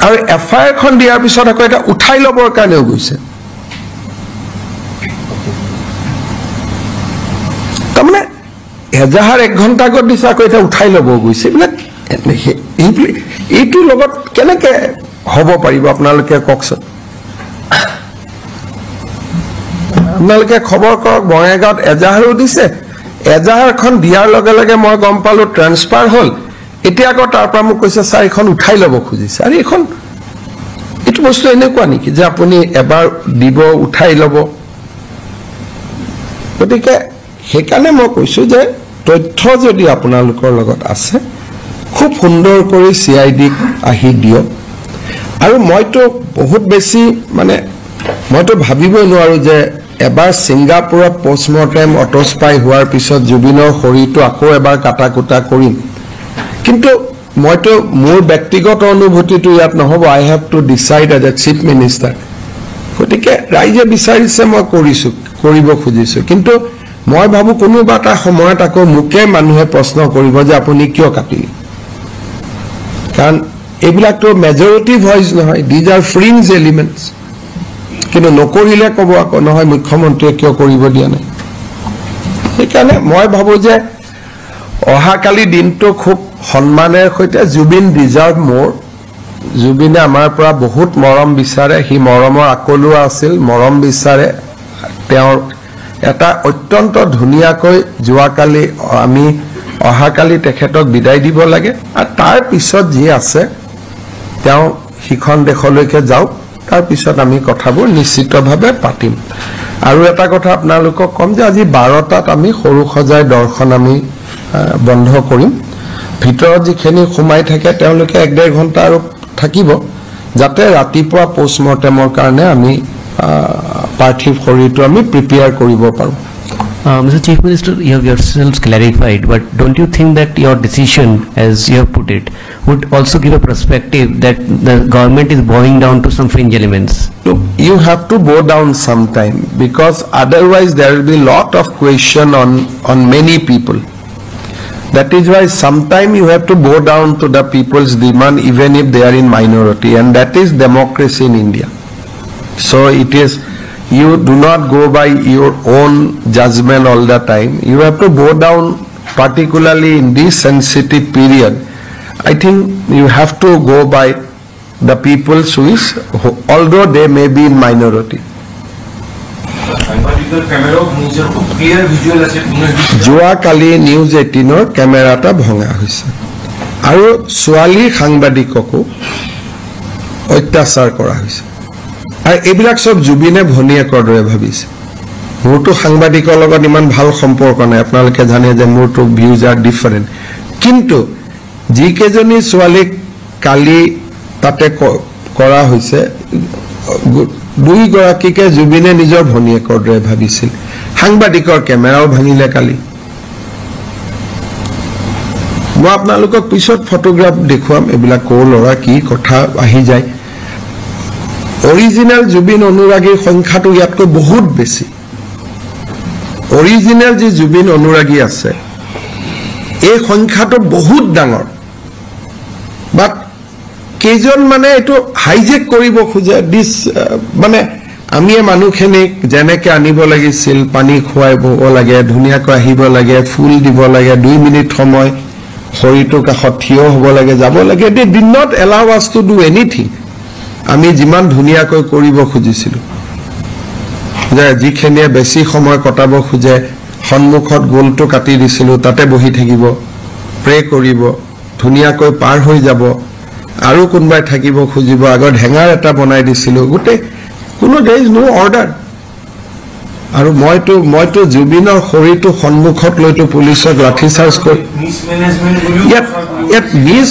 আৰু FIR খন দিয়াৰ পিছত আকৌ এটা উঠাই ল'বৰ কাৰণেও গৈছে তাৰমানে এজাহাৰ 1 ঘণ্টা আগত দিছে আকৌ এটা উঠাই ল'ব গৈছে এইটোৰ লগত কেনেকে হ'ব পাৰিব আপোনালোকে কওকচোন আপোনালোকে খবৰ কৰক বঙাইগাঁৱত এজাহাৰো দিছে এজাহাৰখন দিয়াৰ লগে লগে মই গম পালো ট্ৰান্সফাৰ হ'ল এতিয়া আকৌ তাৰ পৰা মোক কৈছে ছাৰ এখন উঠাই ল'ব খুজিছে আৰু এখন এইটো বস্তু এনেকুৱা নেকি যে আপুনি এবাৰ দিব উঠাই ল'ব গতিকে সেইকাৰণে মই কৈছো যে তথ্য যদি আপোনালোকৰ লগত আছে খুব সুন্দৰ কৰি CIDক আহি দিয়ক আৰু মইতো বহুত বেছি মানে মইতো ভাবিবই নোৱাৰো যে এবাৰ ছিংগাপুৰত পোষ্টমৰ্টেম অটোস্পাই হোৱাৰ পিছত জুবিনৰ শৰীৰটো আকৌ এবাৰ কাটাকুটা কৰিম কিন্তু মইতো মোৰ ব্যক্তিগত অনুভূতিটো ইয়াত নহ'ব I have to decide as a chief minister গতিকে ৰাইজে বিচাৰিছে মই কৰিব খুজিছো কিন্তু মই ভাবো কোনোবা এটা সময়ত আকৌ মুকে মানুহে প্ৰশ্ন কৰিব যে আপুনি কিয় কাটিলে কাৰণ এইবিলাকতো মেজৰিটি ভইচ নহয় দিজ আৰ ফ্ৰিঞ্জ এলিমেণ্টছ কিন্তু নকৰিলে ক'ব আকৌ নহয় মুখ্যমন্ত্ৰীয়ে কিয় কৰিব দিয়া নাই সেইকাৰণে মই ভাবো যে অহাকালি দিনটো খুব সন্মানেৰে সৈতে জুবিন ডিজাৰ্ভ মোৰ জুবিনে আমাৰ পৰা বহুত মৰম বিচাৰে হি মৰমৰ আকলুৱা আছিল মৰম বিচাৰে তেওঁৰ এটা অত্যন্ত ধুনীয়াকৈ যোৱাকালি আমি অহাকালি তেখেতক বিদায় দিব লাগে আৰু তাৰ পিছত যি আছে তেওঁ হিখন দেশলৈকে যাওক তাৰ পিছত আমি কথাবোৰ নিশ্চিতভাৱে পাতিম আৰু এটা কথা আপোনালোকক কম যে আজি 12টাত আমি সৰু সজাই দৰ্শন আমি বন্ধ কৰিম ভিতৰত যিখিনি সোমাই থাকে তেওঁলোকে 1.5 ঘণ্টা আৰু থাকিব যাতে ৰাতিপুৱা পোষ্টমৰ্টেমৰ কাৰণে আমি পাৰ্থিৱ শৰীৰটো আমি প্ৰিপেয়াৰ কৰিব পাৰো Mr. Chief Minister, you have yourselves clarified, but don't you think that your decision, as you have put it, would also give a perspective that the government is bowing down to some fringe elements? Look, you have to bow down sometime because otherwise there will be lot of question on many people. That is why sometime you have to bow down to the people's demand even if they are in minority, and that is democracy in India. So it is, you do not go by your own judgment all the time. You have to bow down, particularly in this sensitive period. I think you have to go by the people's wish, although they may be in minority. যোৱাকালি news 18ৰ কেমেৰাটা ভঙা হৈছে আৰু ছোৱালী সাংবাদিককো অত্যাচাৰ কৰা হৈছে আৰু এইবিলাক সব জুবিনে ভনীয়েকৰ দৰে ভাবিছে মোৰতো সাংবাদিকৰ লগত ইমান ভাল সম্পৰ্ক নাই আপোনালোকে জানে যে মোৰতো ভিউজ আৰ ডিফাৰেণ্ট কিন্তু যিকেজনী ছোৱালীক কালি তাতে কৰা হৈছে দুই গৰাকীকে জুবিনে নিজৰ ভনীয়েকৰ দৰে ভাবিছিল সাংবাদিকৰ কেমেৰাও ভাঙিলে কালি মই আপোনালোকক পিছত ফটোগ্ৰাফ দেখুৱাম এইবিলাক কৰ লৰা কি কথা আহি যায় অৰিজিনেল জুবিন অনুৰাগীৰ সংখ্যাটো ইয়াতকৈ বহুত বেছি অৰিজিনেল যি জুবিন অনুৰাগী আছে এই সংখ্যাটো বহুত ডাঙৰ বাট কেইজন মানে এইটো হাইজেক কৰিব খোজে দিছ মানে আমি মানুহখিনিক যেনেকে আনিব লাগিছিল পানী খুৱাইব লাগে ধুনীয়াকৈ আহিব লাগে ফুল দিব লাগে 2 মিনিট সময় শৰীৰটো কাষত থিয় হ'ব লাগে যাব লাগে they did not allow us to do anything আমি যিমান ধুনীয়াকৈ কৰিব খুজিছিলো যে যিখিনিয়ে বেছি সময় কটাব খোজে সন্মুখত গোলটো কাটি দিছিলো তাতে বহি থাকিব প্ৰে কৰিব ধুনীয়াকৈ পাৰ হৈ যাব আৰু কোনবাই থাকিব খুজিব আগৰ হেঙাৰ এটা বনাই দিছিলো গুটে কোনো there is no order আৰু মইতো জুবিনৰ শৰীৰটো সন্মুখত লৈতো পুলিচক লাঠি চাৰ্জ কৰি ইয়াত মিছ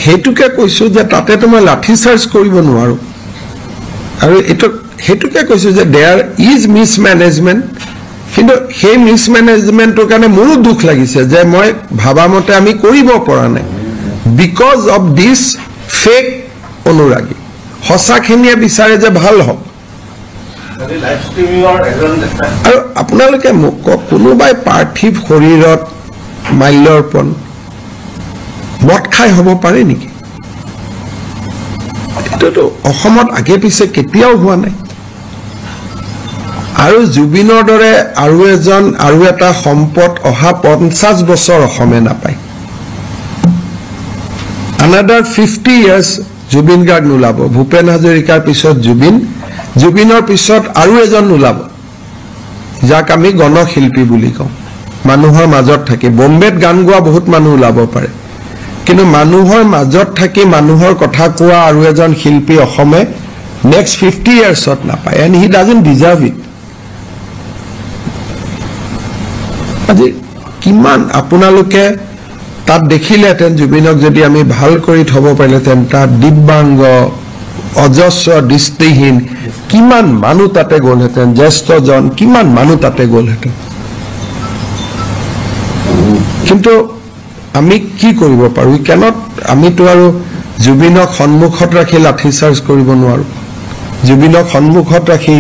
হেতুকে কৈছো যে তাতে তোমাৰ লাঠি চাৰ্জ কৰিব নোৱাৰো আৰু এটো হেতুকে কৈছো যে দেয়াৰ ইজ মিসমেনেজমেন্ট কিন্তু সেই মিসমেনেজমেন্টৰ কাৰণে মোৰো দুখ লাগিছে যে মই ভাবামতে আমি কৰিব পৰা নাই বিকজ অফ দিস ফেক অনুৰাগী হসাখিনিয়ে বিচাৰে যে ভাল হওক আৰু আপোনালোকে মোক কোনোবাই পাৰ্থিৱ শৰীৰত মাল্যৰ্পণ মদ খাই হ'ব পাৰে নেকি এটোতো অসমত আগে পিছে কেতিয়াও হোৱা নাই আৰু জুবিনৰ দৰে আৰু এটা সম্পদ অহা 50 বছৰ অসমে নাপায় another 50 years জুবিন গাৰ্গ নোলাব ভূপেন হাজৰিকাৰ পিছত জুবিনৰ পিছত আৰু এজন নোলাব যাক আমি গণশিল্পী বুলি কওঁ মানুহৰ মাজত থাকে বম্বেত গান গোৱা বহুত মানুহ ওলাব পাৰে কিন্তু মানুহৰ মাজত থাকি মানুহৰ কথা কোৱা আৰু এজন শিল্পী অসমে next 50 yearsত নাপায় and he doesn't deserve it আজি কিমান আপোনালোকে তাত দেখিলেতেন জুবিনক যদি আমি ভাল কৰি থব পাৰিলেতেন তাত দিব্যাংগ অজস্ৰ দৃষ্টিহীন কিমান মানুহ তাতে গ'লহেতেন জ্যেষ্ঠজন কিমান মানুহ তাতে গ'লহেতেন কিন্তু আমি কি কৰিব পাৰো কেনত আমিতো আৰু জুবিনক সন্মুখত ৰাখি লাঠি চাৰ্জ কৰিব নোৱাৰো জুবিনক সন্মুখত ৰাখি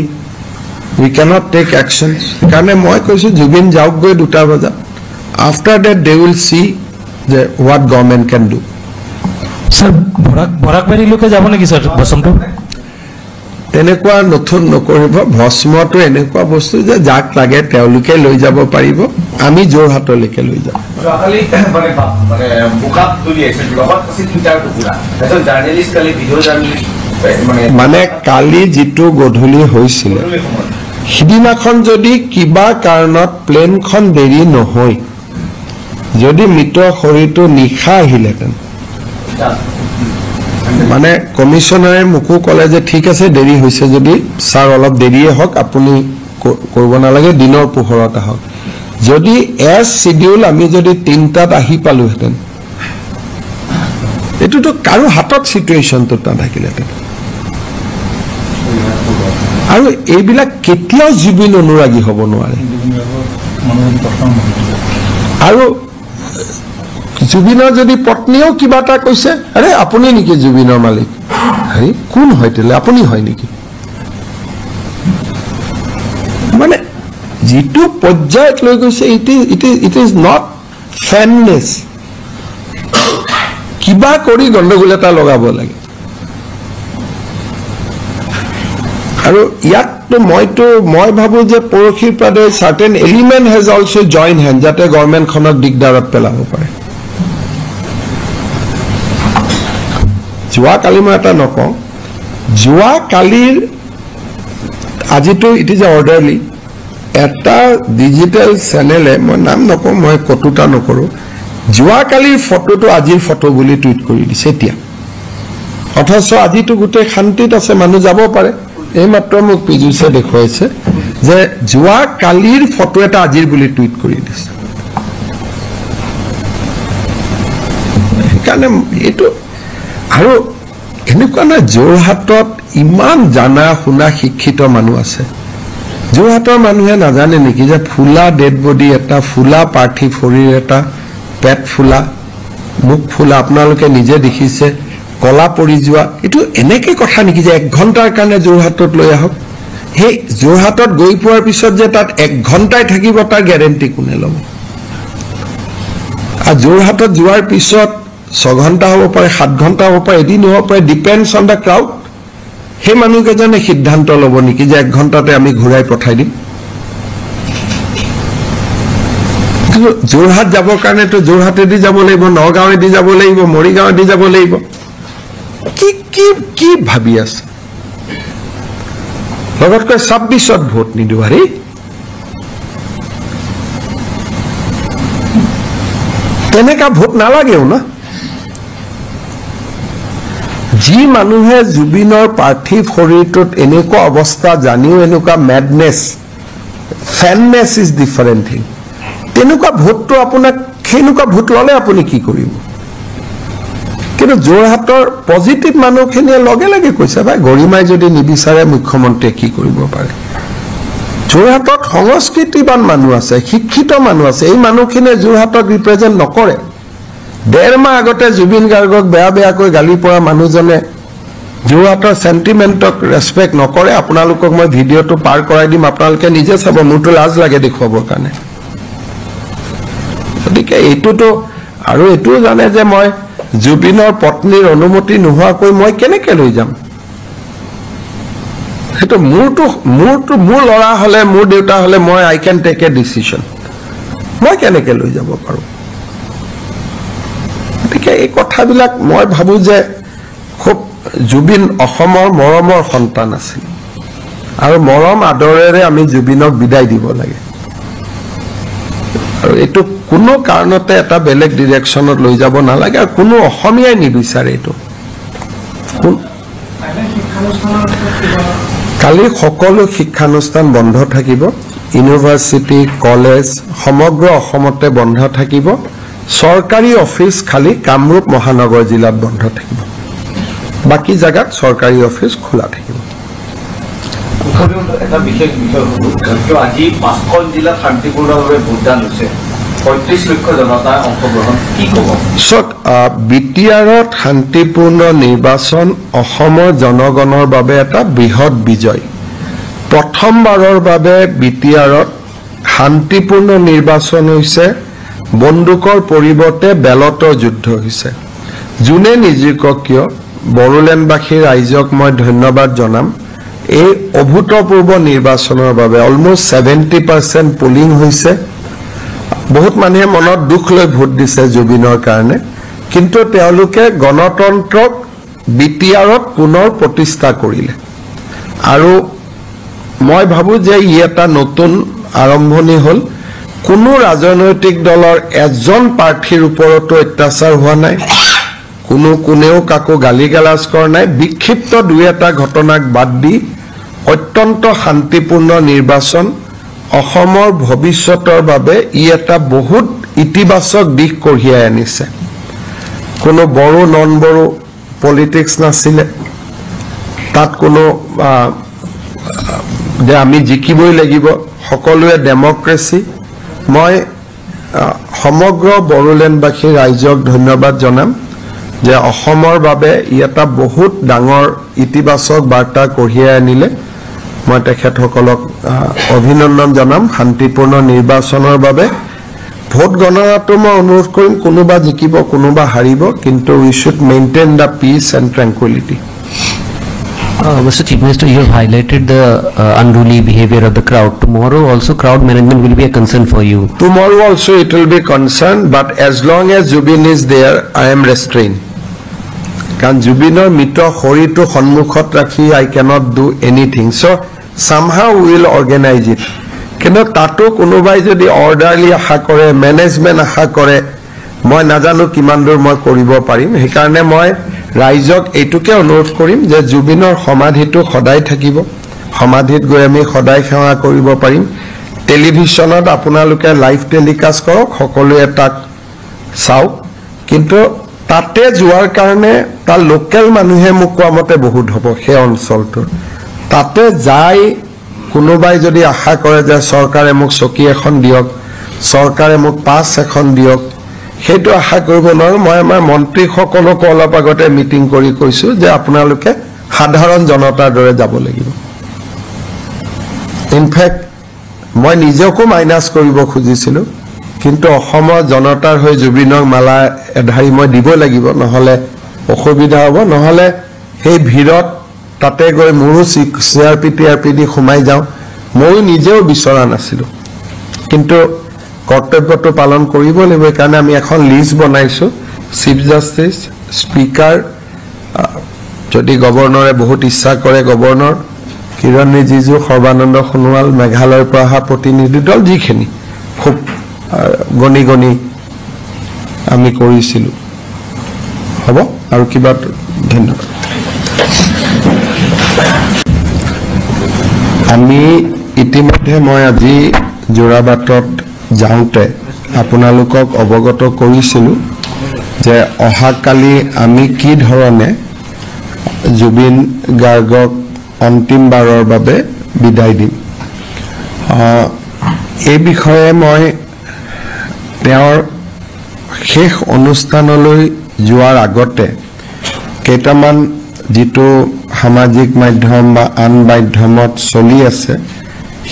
we cannot take actions কাৰণে মই কৈছো জুবিন যাওক গৈ 2টা বজাত after that they will see what government can do sir বৰাকবাৰী লোকে যাব নেকি স্যাৰ বসন্ত তেনেকুৱা নতুন নকৰিব ভস্মটো এনেকুৱা বস্তু যে যাক লাগে তেওঁলোকে লৈ যাব পাৰিব আমি জোৰহাটলৈকে লৈ যাম খালি মানে বুকাপ তুলি আছে লগত আছে 3টা টুকুৰা এজন জাৰ্নালিষ্ট কালি ভিডিও জাৰ্নালিষ্ট মানে কালি যেটো গধূলি হৈছিল সিদিনাখন যদি কিবা কাৰণত প্লেনখন দেৰি নহয় যদি মৃত শৰীৰটো নিখা আহিলেতেন মানে কমিশনাৰে মুকু কলে যে ঠিক আছে দেৰি হৈছে যদি স্যাৰ অলপ দেৰিয়ে হওক আপুনি কৰিব নালাগে দিনৰ পোহৰত আহক যদি এজ শিডিউল আমি যদি 3টাত আহি পালোহেতেন এটোতো কাৰো হাতত সিচুৱেশনটো নাথাকিলেতেন আৰু এইবিলাক কেতিয়াও জুবিন অনুৰাগী হ'ব নোৱাৰে আৰু জুবিনৰ যদি পত্নীও কিবা এটা কৈছে আৰে আপুনি নেকি জুবিনৰ মালিক আৰে কোন হয়তলে আপুনি হয় নেকি মানে যেটো পৰ্যায়ত লৈ গৈছে ইট ইজ নট ফেয়াৰনেছ কিবা কৰি গণ্ডগোল এটা লগাব লাগে আৰু ইয়াততো মই ভাবো যে পৰখীৰ পৰা certain element has also joined hand যাতে গভৰ্ণমেণ্টখনক দিগদাৰত পেলাব পাৰে যোৱা কালি মই এটা নকওঁ যোৱা কালিৰ আজিতো ইট ইজ অৰ্ডাৰলি এটা ডিজিটেল চেনেলে মই নাম নকওঁ মই কটুটা নকৰো যোৱা কালিৰ ফটোটো আজিৰ ফটো বুলি টুইট কৰি দিছে এতিয়া অথচ আজিতো গোটেই শান্তিত আছে মানুহ যাব পাৰে এই মাত্ৰ মোক পিজুছে দেখুৱাইছে যে যোৱা কালিৰ ফটো এটা আজিৰ বুলি টুইট কৰি দিছে কাৰণে এটো আৰু এনেকুৱা না জোৰহাটত ইমান জানা শুনা শিক্ষিত মানুহ আছে জোৰহাটৰ মানুহে নাজানে নেকি যে ফুলা ডেড বডি এটা ফুলা পাৰ্থিৱ শৰীৰ এটা পেট ফুলা মুখ ফুলা আপোনালোকে নিজে দেখিছে কলা পৰি যোৱা এটো এনেকে কথা নেকি যে 1 ঘণ্টাৰ কাৰণে জোৰহাটত লৈ আহক হে জোৰহাটত গৈ পোৱাৰ পিছত যে তাত 1 ঘণ্টাই থাকিব তাৰ গ্যাৰান্টি কোনে ল'ব আৰু জোৰহাটত যোৱাৰ পিছত 6 ঘণ্টা হ'ব পাৰে 7 ঘণ্টা হ'ব পাৰে এদিন হ'ব পাৰে ডিপেণ্ডছ অন দ্য ক্ৰাউড সেই মানুহকেইজনে সিদ্ধান্ত ল'ব নেকি যে 1 ঘণ্টাতে আমি ঘূৰাই পঠাই দিম যোৰহাট যাবৰ কাৰণেতো যোৰহাটেদি যাব লাগিব নগাঁৱেদি যাব লাগিব মৰিগাঁৱেদি যাব লাগিব কি কি কি ভাবি আছে লগতকৈ 26ত ভোট নিদিওঁ আৰে তেনেকা ভোট নালাগেও না যি মানুহে জুবিনৰ পাৰ্থিৱ শৰীৰটোত এনেকুৱা অৱস্থা জানিও এনেকুৱা মেডনেছ ফেননেছ ইজ ডিফাৰেণ্ট থিং তেনেকুৱা ভোটটো আপোনাক সেইনেকুৱা ভোট ল'লে আপুনি কি কৰিব কিন্তু যোৰহাটৰ পজিটিভ মানুহখিনিয়ে লগে লগে কৈছে ভাই গৰিমাই যদি নিবিচাৰে মুখ্যমন্ত্ৰীয়ে কি কৰিব পাৰে যোৰহাটত সংস্কৃতিবান মানুহ আছে শিক্ষিত মানুহ আছে এই মানুহখিনিয়ে যোৰহাটক ৰিপ্ৰেজেণ্ট নকৰে 1.5 মাহ আগতে জুবিন গাৰ্গক বেয়াকৈ গালি পৰা মানুহজনে যোৰহাটৰ সেন্টিমেন্টক ৰেসপেক্ট নকৰে আপোনালোকক মই ভিডিঅটো পাৰ কৰাই দিম আপোনালোকে নিজে চাব মোৰটো লাজ লাগে দেখুৱাবৰ কাৰণে গতিকে এইটোতো আৰু এইটো জানে যে মই জুবিনৰ পত্নীৰ অনুমতি নোহোৱাকৈ মই কেনেকৈ লৈ যাম সেইটো মোৰ লৰা হলে মোৰ দেউতা হলে মই আই ক্যান টেক এ ডিসিশন মই কেনেকৈ লৈ যাব পাৰো গতিকে এই কথাবিলাক মই ভাবো যে খুব জুবিন অসমৰ মৰমৰ সন্তান আছিল আৰু মৰম আদৰেৰে আমি জুবিনক বিদায় দিব লাগে আৰু এটো কোনো কাৰণতে এটা বেলেগ ডিৰেকশনত লৈ যাব নালাগে আৰু কোনো অসমীয়াই নিবিচাৰে এটো কালি সকলো শিক্ষানুষ্ঠান বন্ধ থাকিব ইউনিভাৰ্সিটি কলেজ সমগ্ৰ অসমতে বন্ধ থাকিব সৰকাৰি অফিস খালি কামৰূপ মহানগৰ জিলাত বন্ধ থাকিব বাকি জায়গাত সৰকাৰি অফিস খোলা থাকিব এটা বিশেষ বিষয় হল আজি 5খন জিলাত শান্তিপূৰ্ণভাৱে ভোটদান হৈছে 35 লক্ষ জনতা অংশগ্ৰহণ কি ক'ব বিটিআৰত শান্তিপূৰ্ণ নিৰ্বাচন অসমৰ জনগণৰ বাবে এটা বৃহৎ বিজয় প্ৰথমবাৰৰ বাবে বিটিআৰত শান্তিপূৰ্ণ নিৰ্বাচন হৈছে বন্দুকৰ পৰিৱৰ্তে বেলটৰ যুদ্ধ হৈছে জুনে নিযুক্ত কিয় বড়োলেণ্ডবাসী ৰাইজক মই ধন্যবাদ জনাম এই অভূতপূৰ্ব নিৰ্বাচনৰ বাবে অলমোষ্ট 70% পোলিং হৈছে বহুত মানুহে মনত দুখ লৈ ভোট দিছে জুবিনৰ কাৰণে কিন্তু তেওঁলোকে গণতন্ত্ৰক বিটিআৰত পুনৰ প্ৰতিষ্ঠা কৰিলে আৰু মই ভাবো যে ই এটা নতুন আৰম্ভণি হল কোনো ৰাজনৈতিক দলৰ এজন প্ৰাৰ্থীৰ ওপৰতো অত্যাচাৰ হোৱা নাই কোনেও কাকো গালিগালাজ কৰা নাই বিক্ষিপ্ত দুই এটা ঘটনাক বাদ দি অত্যন্ত শান্তিপূৰ্ণ নিৰ্বাচন অসমৰ ভৱিষ্যতৰ বাবে ই এটা বহুত ইতিবাচক দিশ কঢ়িয়াই আনিছে কোনো বড়ো নন বড়ো পলিটিক্স নাছিলে তাত কোনো যে আমি জিকিবই লাগিব সকলোৱে ডেমক্ৰেসি মই সমগ্ৰ বড়োলেণ্ডবাসী ৰাইজক ধন্যবাদ জনাম যে অসমৰ বাবে ই এটা বহুত ডাঙৰ ইতিবাচক বাৰ্তা কঢ়িয়াই আনিলে মই তেখেতসকলক অভিনন্দন জনাম শান্তিপূৰ্ণ নিৰ্বাচনৰ বাবে ভোট গণনাটো মই অনুৰোধ কৰিম কোনোবা জিকিব কোনোবা হাৰিব কিন্তু we should maintain the peace and tranquility Mr. Chief Minister, you have highlighted the unruly behavior of the crowd. Tomorrow also crowd management will be a concern for you. Tomorrow also it will be concern, but as long as Jubin is there, I am restrained. Kan Jubinor mito horito honmukhot rakhi, I cannot do anything. So somehow we will organize it. Kino tato konobai jodi orderly aha kore, management aha kore, moi najano kiman dur moi koribo parim. Hekarne moi ৰাইজক এটুকে অনুৰোধ কৰিম যে জুবিনৰ সমাধিটো সদায় থাকিব সমাধিত গৈ আমি সদায় সেৱা কৰিব পাৰিম টেলিভিছনত আপোনালোকে লাইভ টেলিকাষ্ট কৰক সকলোৱে তাক চাওক কিন্তু তাতে যোৱাৰ কাৰণে তাৰ লোকেল মানুহে মোক কোৱা মতে বহুত হ'ব সেই অঞ্চলটোৰ তাতে যাই কোনোবাই যদি আশা কৰে যে চৰকাৰে মোক চকী এখন দিয়ক চৰকাৰে মোক পাছ এখন দিয়ক সেইটো আশা কৰিব নোৱাৰো মই আমাৰ মন্ত্ৰী সকলক অলপ আগতে মিটিং কৰি কৈছো যে আপোনালোকে সাধাৰণ জনতাৰ দৰে যাব লাগিব ইনফেক্ট মই নিজেকো মাইনাস কৰিব খুজিছিলো কিন্তু অসমৰ জনতাৰ হৈ জুবিনক মালা এধাৰি মই দিব লাগিব, নহ'লে অসুবিধা হ'ব, নহ'লে সেই ভিৰত তাতে গৈ মোৰো CRP TRP দি সোমাই যাওঁ, ময়ো নিজেও বিচৰা নাছিলোঁ। কিন্তু কৰ্তব্যটো পালন কৰিব লাগিব, সেইকাৰণে আমি এখন লিষ্ট বনাইছোঁ। চিফ জাষ্টিচ, স্পীকাৰ, যদি গভৰ্ণৰে বহুত ইচ্ছা কৰে গভৰ্ণৰ, কিৰণ ৰিজিজু, সৰ্বানন্দ সোণোৱাল, মেঘালয়ৰ পৰা অহা প্ৰতিনিধি দল, যিখিনি খুব গণি গণি আমি কৰিছিলোঁ। হ'ব আৰু কিবা? ধন্যবাদ। আমি ইতিমধ্যে মই আজি যোৰাবাটত যাওঁতে আপোনালোকক অৱগত কৰিছিলোঁ যে অহাকালি আমি কি ধৰণে জুবিন গাৰ্গক অন্তিমবাৰৰ বাবে বিদায় দিম। এই বিষয়ে মই তেওঁৰ শেষ অনুষ্ঠানলৈ যোৱাৰ আগতে কেইটামান যিটো সামাজিক মাধ্যম বা আন মাধ্যমত চলি আছে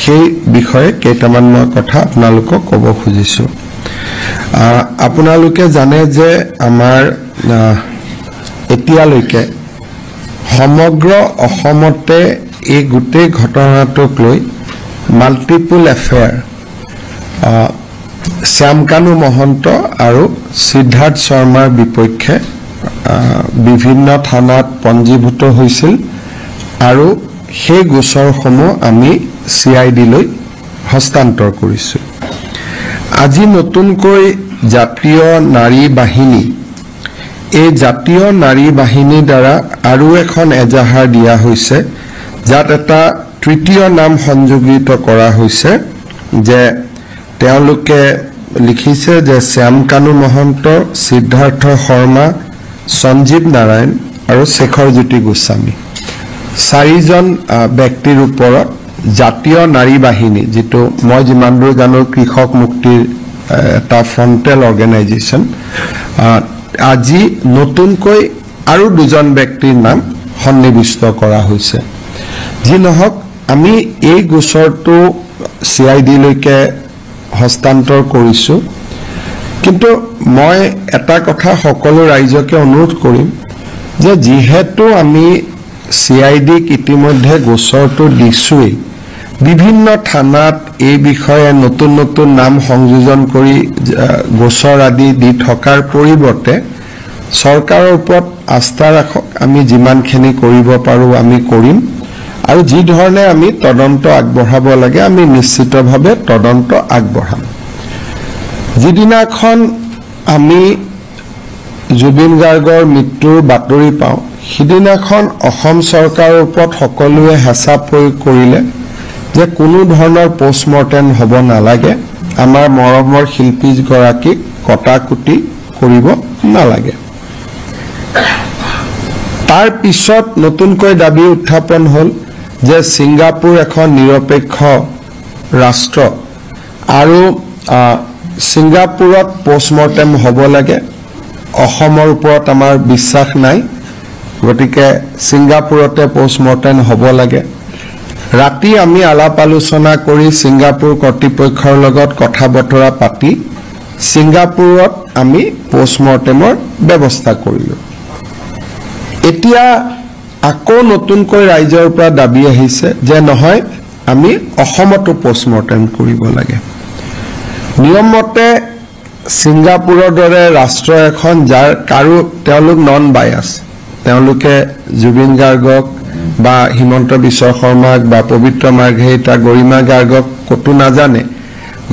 সেই বিষয়ে কেইটামান মই কথা আপোনালোকক ক'ব খুজিছোঁ। আপোনালোকে জানে যে আমাৰ এতিয়ালৈকে সমগ্ৰ অসমতে এই গোটেই ঘটনাটোক লৈ মাল্টিপল এফেয়াৰ শ্যামকানু মহন্ত আৰু সিদ্ধাৰ্থ শৰ্মাৰ বিপক্ষে বিভিন্ন থানাত পঞ্জীভূত হৈছিল আৰু সেই গোচৰসমূহ আমি CID লৈ হস্তান্তৰ কৰিছোঁ। আজি নতুনকৈ জাতীয় নাৰী বাহিনী, এই জাতীয় নাৰী বাহিনীৰ দ্বাৰা আৰু এখন এজাহাৰ দিয়া হৈছে, যাত এটা তৃতীয় নাম সংযোজিত কৰা হৈছে যে তেওঁলোকে লিখিছে যে শ্যামকানু মহন্ত, সিদ্ধাৰ্থ শৰ্মা, সঞ্জীৱ নাৰায়ণ আৰু শেখৰজ্যোতি গোস্বামী, 4জন ব্যক্তিৰ ওপৰত জাতীয় নাৰী বাহিনী, যিটো মই যিমান দূৰ জানো কৃষক মুক্তিৰ এটা ফ্ৰণ্টেল অৰ্গেনাইজেশ্যন, আজি নতুনকৈ আৰু 2জন ব্যক্তিৰ নাম সন্নিৱিষ্ট কৰা হৈছে। যি নহওক, আমি এই গোচৰটো CID লৈকে হস্তান্তৰ কৰিছোঁ। কিন্তু মই এটা কথা সকলো ৰাইজকে অনুৰোধ কৰিম যে যিহেতু আমি CIDক ইতিমধ্যে গোচৰটো দিছোঁৱেই, বিভিন্ন থানাত এই বিষয়ে নতুন নতুন নাম সংযোজন কৰি গোচৰ আদি দি থকাৰ পৰিৱৰ্তে চৰকাৰৰ ওপৰত আস্থা ৰাখক। আমি যিমানখিনি কৰিব পাৰোঁ আমি কৰিম, আৰু যি ধৰণে আমি তদন্ত আগবঢ়াব লাগে আমি নিশ্চিতভাৱে তদন্ত আগবঢ়াম। যিদিনাখন আমি জুবিন গাৰ্গৰ মৃত্যুৰ বাতৰি পাওঁ, সিদিনাখন অসম চৰকাৰৰ ওপৰত সকলোৱে হেঁচা প্ৰয়োগ কৰিলে যে কোনো ধৰণৰ পোষ্টমৰ্টেম হ'ব নালাগে, আমাৰ মৰমৰ শিল্পীগৰাকীক কটাকুটি কৰিব নালাগে। তাৰ পিছত নতুনকৈ দাবী উত্থাপন হ'ল যে ছিংগাপুৰ এখন নিৰপেক্ষ ৰাষ্ট্ৰ আৰু ছিংগাপুৰত পোষ্টমৰ্টেম হ'ব লাগে, অসমৰ ওপৰত আমাৰ বিশ্বাস নাই, গতিকে ছিংগাপুৰতে পোষ্টমৰ্টেম হ'ব লাগে। ৰাতি আমি আলাপ আলোচনা কৰি ছিংগাপুৰ কৰ্তৃপক্ষৰ লগত কথা বতৰা পাতি ছিংগাপুৰত আমি পোষ্টমৰ্টেমৰ ব্যৱস্থা কৰিলোঁ। এতিয়া আকৌ নতুনকৈ ৰাইজৰ পৰা দাবী আহিছে যে নহয়, আমি অসমতো পোষ্টমৰ্টেম কৰিব লাগে। নিয়মমতে ছিংগাপুৰৰ দৰে ৰাষ্ট্ৰ এখন যাৰ কাৰো তেওঁলোক নন বায়াছ, তেওঁলোকে জুবিন গাৰ্গক বা হিমন্ত বিশ্ব শৰ্মাক বা পবিত্ৰ মাৰ্ঘেৰিটা গৰিমা গাৰ্গক ক'তো নাজানে,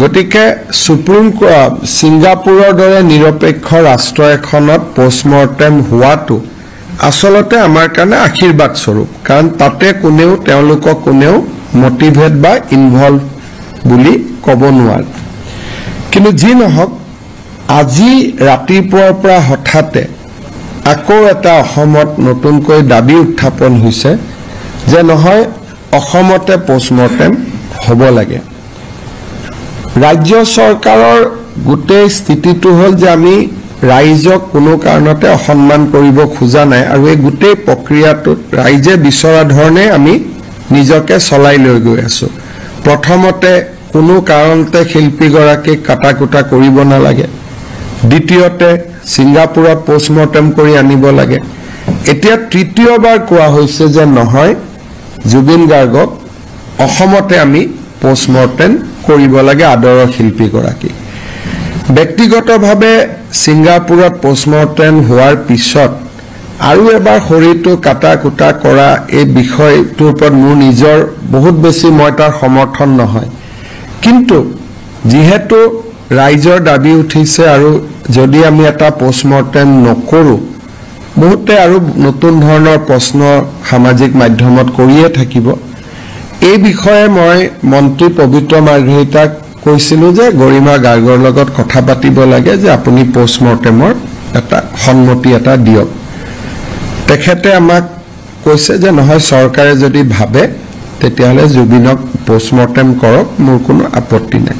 গতিকে ছিংগাপুৰৰ দৰে নিৰপেক্ষ ৰাষ্ট্ৰ এখনত পোষ্টমৰ্টেম হোৱাটো আচলতে আমাৰ কাৰণে আশীৰ্বাদ স্বৰূপ, কাৰণ তাতে তেওঁলোকক কোনেও মটিভেট বা ইনভলভ বুলি ক'ব নোৱাৰে। কিন্তু যি নহওক, আজি ৰাতিপুৱাৰ পৰা হঠাতে আকৌ এটা অসমত নতুনকৈ দাবী উত্থাপন হৈছে যে নহয়, অসমতে পোষ্টমৰ্টেম হ'ব লাগে। ৰাজ্য চৰকাৰৰ গোটেই স্থিতিটো হ'ল যে আমি ৰাইজক কোনো কাৰণতে অসন্মান কৰিব খোজা নাই, আৰু এই গোটেই প্ৰক্ৰিয়াটোত ৰাইজে বিচৰা ধৰণে আমি নিজকে চলাই লৈ গৈ আছোঁ। প্ৰথমতে কোনো কাৰণতে শিল্পীগৰাকীক কাটাকুটা কৰিব নালাগে দ্বিতীয়তে ছিংগাপুৰত পোষ্টমৰ্টেম কৰি আনিব লাগে এতিয়া তৃতীয়বাৰ কোৱা হৈছে যে নহয় জুবিন গাৰ্গক অসমতে আমি পোষ্টমৰ্টেম কৰিব লাগে আদৰৰ শিল্পীগৰাকী ব্যক্তিগতভাৱে ছিংগাপুৰত পোষ্টমৰ্টেম হোৱাৰ পিছত আৰু এবাৰ শৰীৰটো কাটাকুটা কৰা এই বিষয়টোৰ ওপৰত মোৰ নিজৰ বহুত বেছি মই তাৰ সমৰ্থন নহয় কিন্তু যেহেতু ৰাইজৰ দাবী উঠিছে আৰু যদি আমি এটা পোষ্টমৰ্টেম নকৰো বহুতে আৰু নতুন ধৰণৰ প্ৰশ্ন সামাজিক মাধ্যমত কৰিয়ে থাকিব এই বিষয়ে মই মন্ত্ৰী পবিত্ৰ মাৰ্ঘেৰিটাক কৈছিলো যে গৰিমা গাৰ্গৰ লগত কথা পাতিব লাগে যে আপুনি পোষ্টমৰ্টেমৰ এটা সন্মতি এটা দিয়ক তেখেতে আমাক কৈছে যে নহয় চৰকাৰে যদি ভাবে তেতিয়াহলে জুবিনক পোষ্টমৰ্টেম কৰক মোৰ কোনো আপত্তি নাই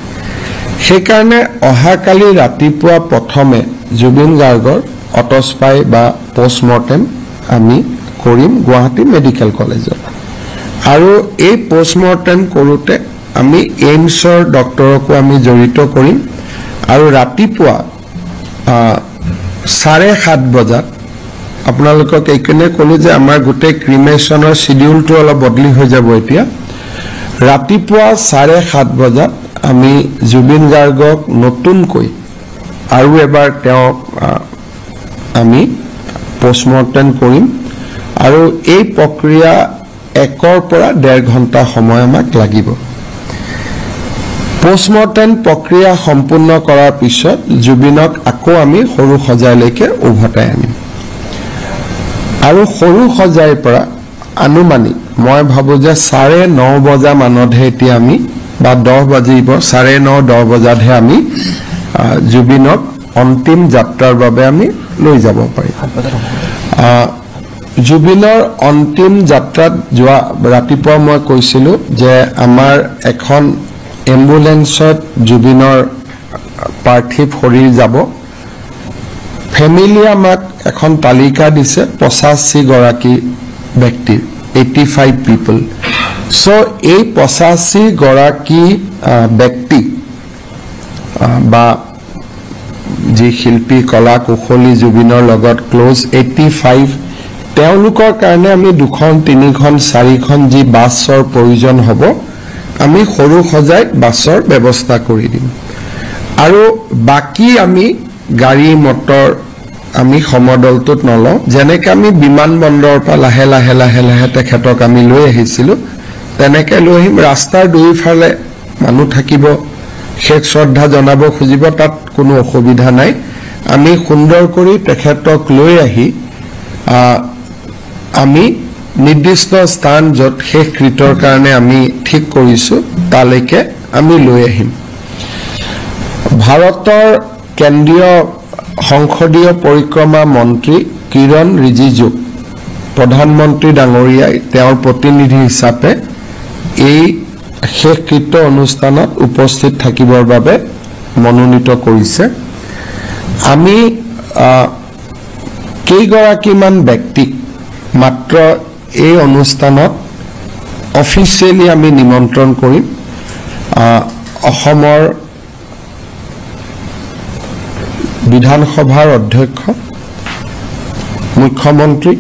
সেইকাৰণে অহাকালি ৰাতিপুৱা প্ৰথমে জুবিন গাৰ্গৰ অটস্পাই বা পোষ্টমৰ্টেম আমি কৰিম গুৱাহাটী মেডিকেল কলেজত আৰু এই পোষ্টমৰ্টেম কৰোতে আমি এইমছৰ ডক্টৰকো আমি জড়িত কৰিম আৰু ৰাতিপুৱা 7:30 বজাত আপোনালোকক এইকনে কলো যে আমাৰ গোটেই ক্ৰিমেশনৰ শিডিউলটো অলপ বদলি হৈ যাব এতিয়া ৰাতিপুৱা 7:30 বজাত আমি জুবিন গাৰ্গক নতুনকৈ আৰু এবাৰ তেওঁ আমি পোষ্টমৰ্টেম কৰিম আৰু এই প্ৰক্ৰিয়া 1 পৰা 1.5 ঘণ্টা সময় আমাক লাগিব পোষ্টমৰ্টেম প্ৰক্ৰিয়া সম্পূৰ্ণ কৰাৰ পিছত জুবিনক আকৌ আমি সৰু সজাইলৈকে উভতাই আনিম আৰু সৰু সজাইৰ পৰা আনুমানিক মই ভাবো যে 9:30 বজা মানতহে এতিয়া আমি বা 10 বাজিব 9:30-10 বজাতহে আমি জুবিনক অন্তিম যাত্ৰাৰ বাবে আমি লৈ যাব পাৰিম জুবিনৰ অন্তিম যাত্ৰাত যোৱা ৰাতিপুৱা মই কৈছিলো যে আমাৰ এখন এম্বুলেন্সত জুবিনৰ পাৰ্থিৱ শৰীৰ যাব ফেমিলি আমাক এখন তালিকা দিছে 85 গৰাকী ব্যক্তিৰ 85 পিপল সো এই 85 গৰাকী ব্যক্তি বা যি শিল্পী কলা কুশলী জুবিনৰ লগত ক্লোজ 85 তেওঁলোকৰ কাৰণে আমি 2খন 3খন 4খন যি বাছৰ প্ৰয়োজন হ'ব আমি সৰু সজাই বাছৰ ব্যৱস্থা কৰি দিম আৰু বাকি আমি গাড়ী মটৰ আমি সমদলটোত নলওঁ যেনেকৈ আমি বিমানবন্দৰৰ পৰা লাহে লাহে তেখেতক আমি লৈ আহিছিলো তেনেকৈ লৈ আহিম ৰাস্তাৰ দুইফালে মানুহ থাকিব শেষ শ্ৰদ্ধা জনাব খুজিব তাত কোনো অসুবিধা নাই আমি সুন্দৰ কৰি তেখেতক লৈ আহি আমি নিৰ্দিষ্ট স্থান য'ত শেষ কৃতৰ কাৰণে আমি ঠিক কৰিছো তালৈকে আমি লৈ আহিম ভাৰতৰ কেন্দ্ৰীয় সংসদীয় পৰিক্ৰমা মন্ত্ৰী কিৰণ ৰিজিজু প্ৰধানমন্ত্ৰী ডাঙৰীয়াই তেওঁৰ প্ৰতিনিধি হিচাপে এই শেষকৃত্য অনুষ্ঠানত উপস্থিত থাকিবৰ বাবে মনোনীত কৰিছে আমি কেইগৰাকীমান ব্যক্তিক মাত্ৰ এই অনুষ্ঠানত অফিচিয়েলি আমি নিমন্ত্ৰণ কৰিম অসমৰ বিধানসভাৰ অধ্যক্ষ মুখ্যমন্ত্ৰী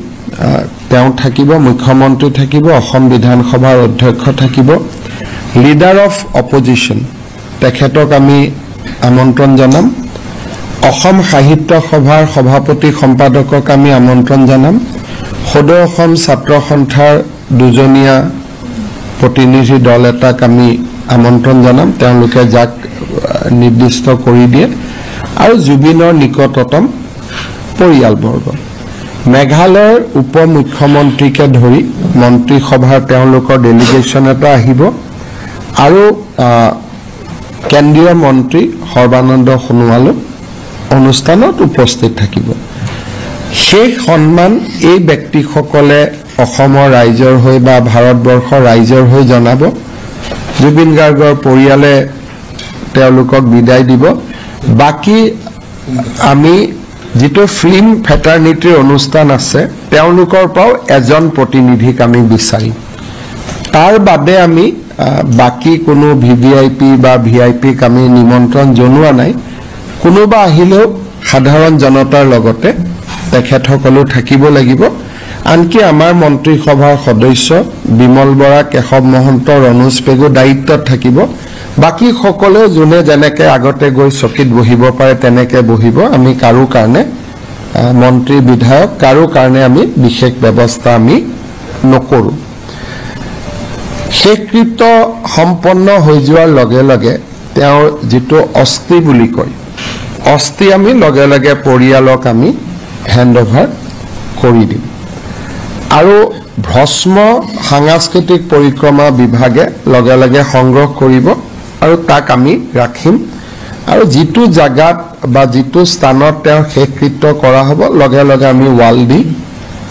তেওঁ থাকিব মুখ্যমন্ত্ৰী থাকিব অসম বিধানসভাৰ অধ্যক্ষ থাকিব লিডাৰ অফ অপজিশন তেখেতক আমি আমন্ত্ৰণ জনাম অসম সাহিত্য সভাৰ সভাপতি সম্পাদকক আমি আমন্ত্ৰণ জনাম সদৌ অসম ছাত্ৰ সন্থাৰ দুজনীয়া প্ৰতিনিধি দল এটাক আমি আমন্ত্ৰণ জনাম তেওঁলোকে যাক নিৰ্দিষ্ট কৰি দিয়ে আৰু জুবিনৰ নিকটতম পৰিয়ালবৰ্গ মেঘালয়ৰ উপ মুখ্যমন্ত্ৰীকে ধৰি মন্ত্ৰী সভাৰ তেওঁলোকৰ ডেলিগেশ্যন এটা আহিব আৰু কেন্দ্ৰীয় মন্ত্ৰী সৰ্বানন্দ সোণোৱালো অনুষ্ঠানত উপস্থিত থাকিব সেই সন্মান এই ব্যক্তিসকলে অসমৰ ৰাইজৰ হৈ বা ভাৰতবৰ্ষৰ ৰাইজৰ হৈ জনাব জুবিন গাৰ্গৰ পৰিয়ালে তেওঁলোকক বিদায় দিব বাকি আমি যেটো ফিল্ম ফেটাৰনিটিৰ অনুষ্ঠান আছে তেওঁলোকৰ পৰাও এজন প্ৰতিনিধিক আমি বিচাৰিম তাৰ বাদে আমি বাকি কোনো ভিভিআইপি বা ভিআইপিক আমি নিমন্ত্ৰণ জনোৱা নাই কোনোবা আহিলেও সাধাৰণ জনতাৰ লগতে তেখেতসকলো থাকিব লাগিব আনকি আমাৰ মন্ত্ৰী সভাৰ সদস্য বিমল বৰা কেশৱ মহন্ত ৰনোজ পেগু দায়িত্বত থাকিব বাকি সকলে যোনে যেনেকে আগতে গৈ চকীত বহিব পাৰে তেনেকে বহিব আমি কাৰো কাৰণে মন্ত্ৰী বিধায়ক কাৰো কাৰণে আমি বিশেষ ব্যৱস্থা আমি নকৰো শেষকৃত্য সম্পন্ন হৈ যোৱাৰ লগে লগে তেওঁৰ যেটো অস্থি বুলি কয় অস্থি আমি লগে লগে পৰিয়ালক আমি হেণ্ডঅভাৰ কৰি দিম আৰু ভস্ম সাংস্কৃতিক পৰিক্ৰমা বিভাগে লগে লগে সংগ্ৰহ কৰিব আৰু তাক আমি ৰাখিম আৰু যেটো জাগাত বা যেটো স্থানত তেওঁৰ শেষকৃত্য কৰা হ'ব লগে লগে আমি ওয়াল দি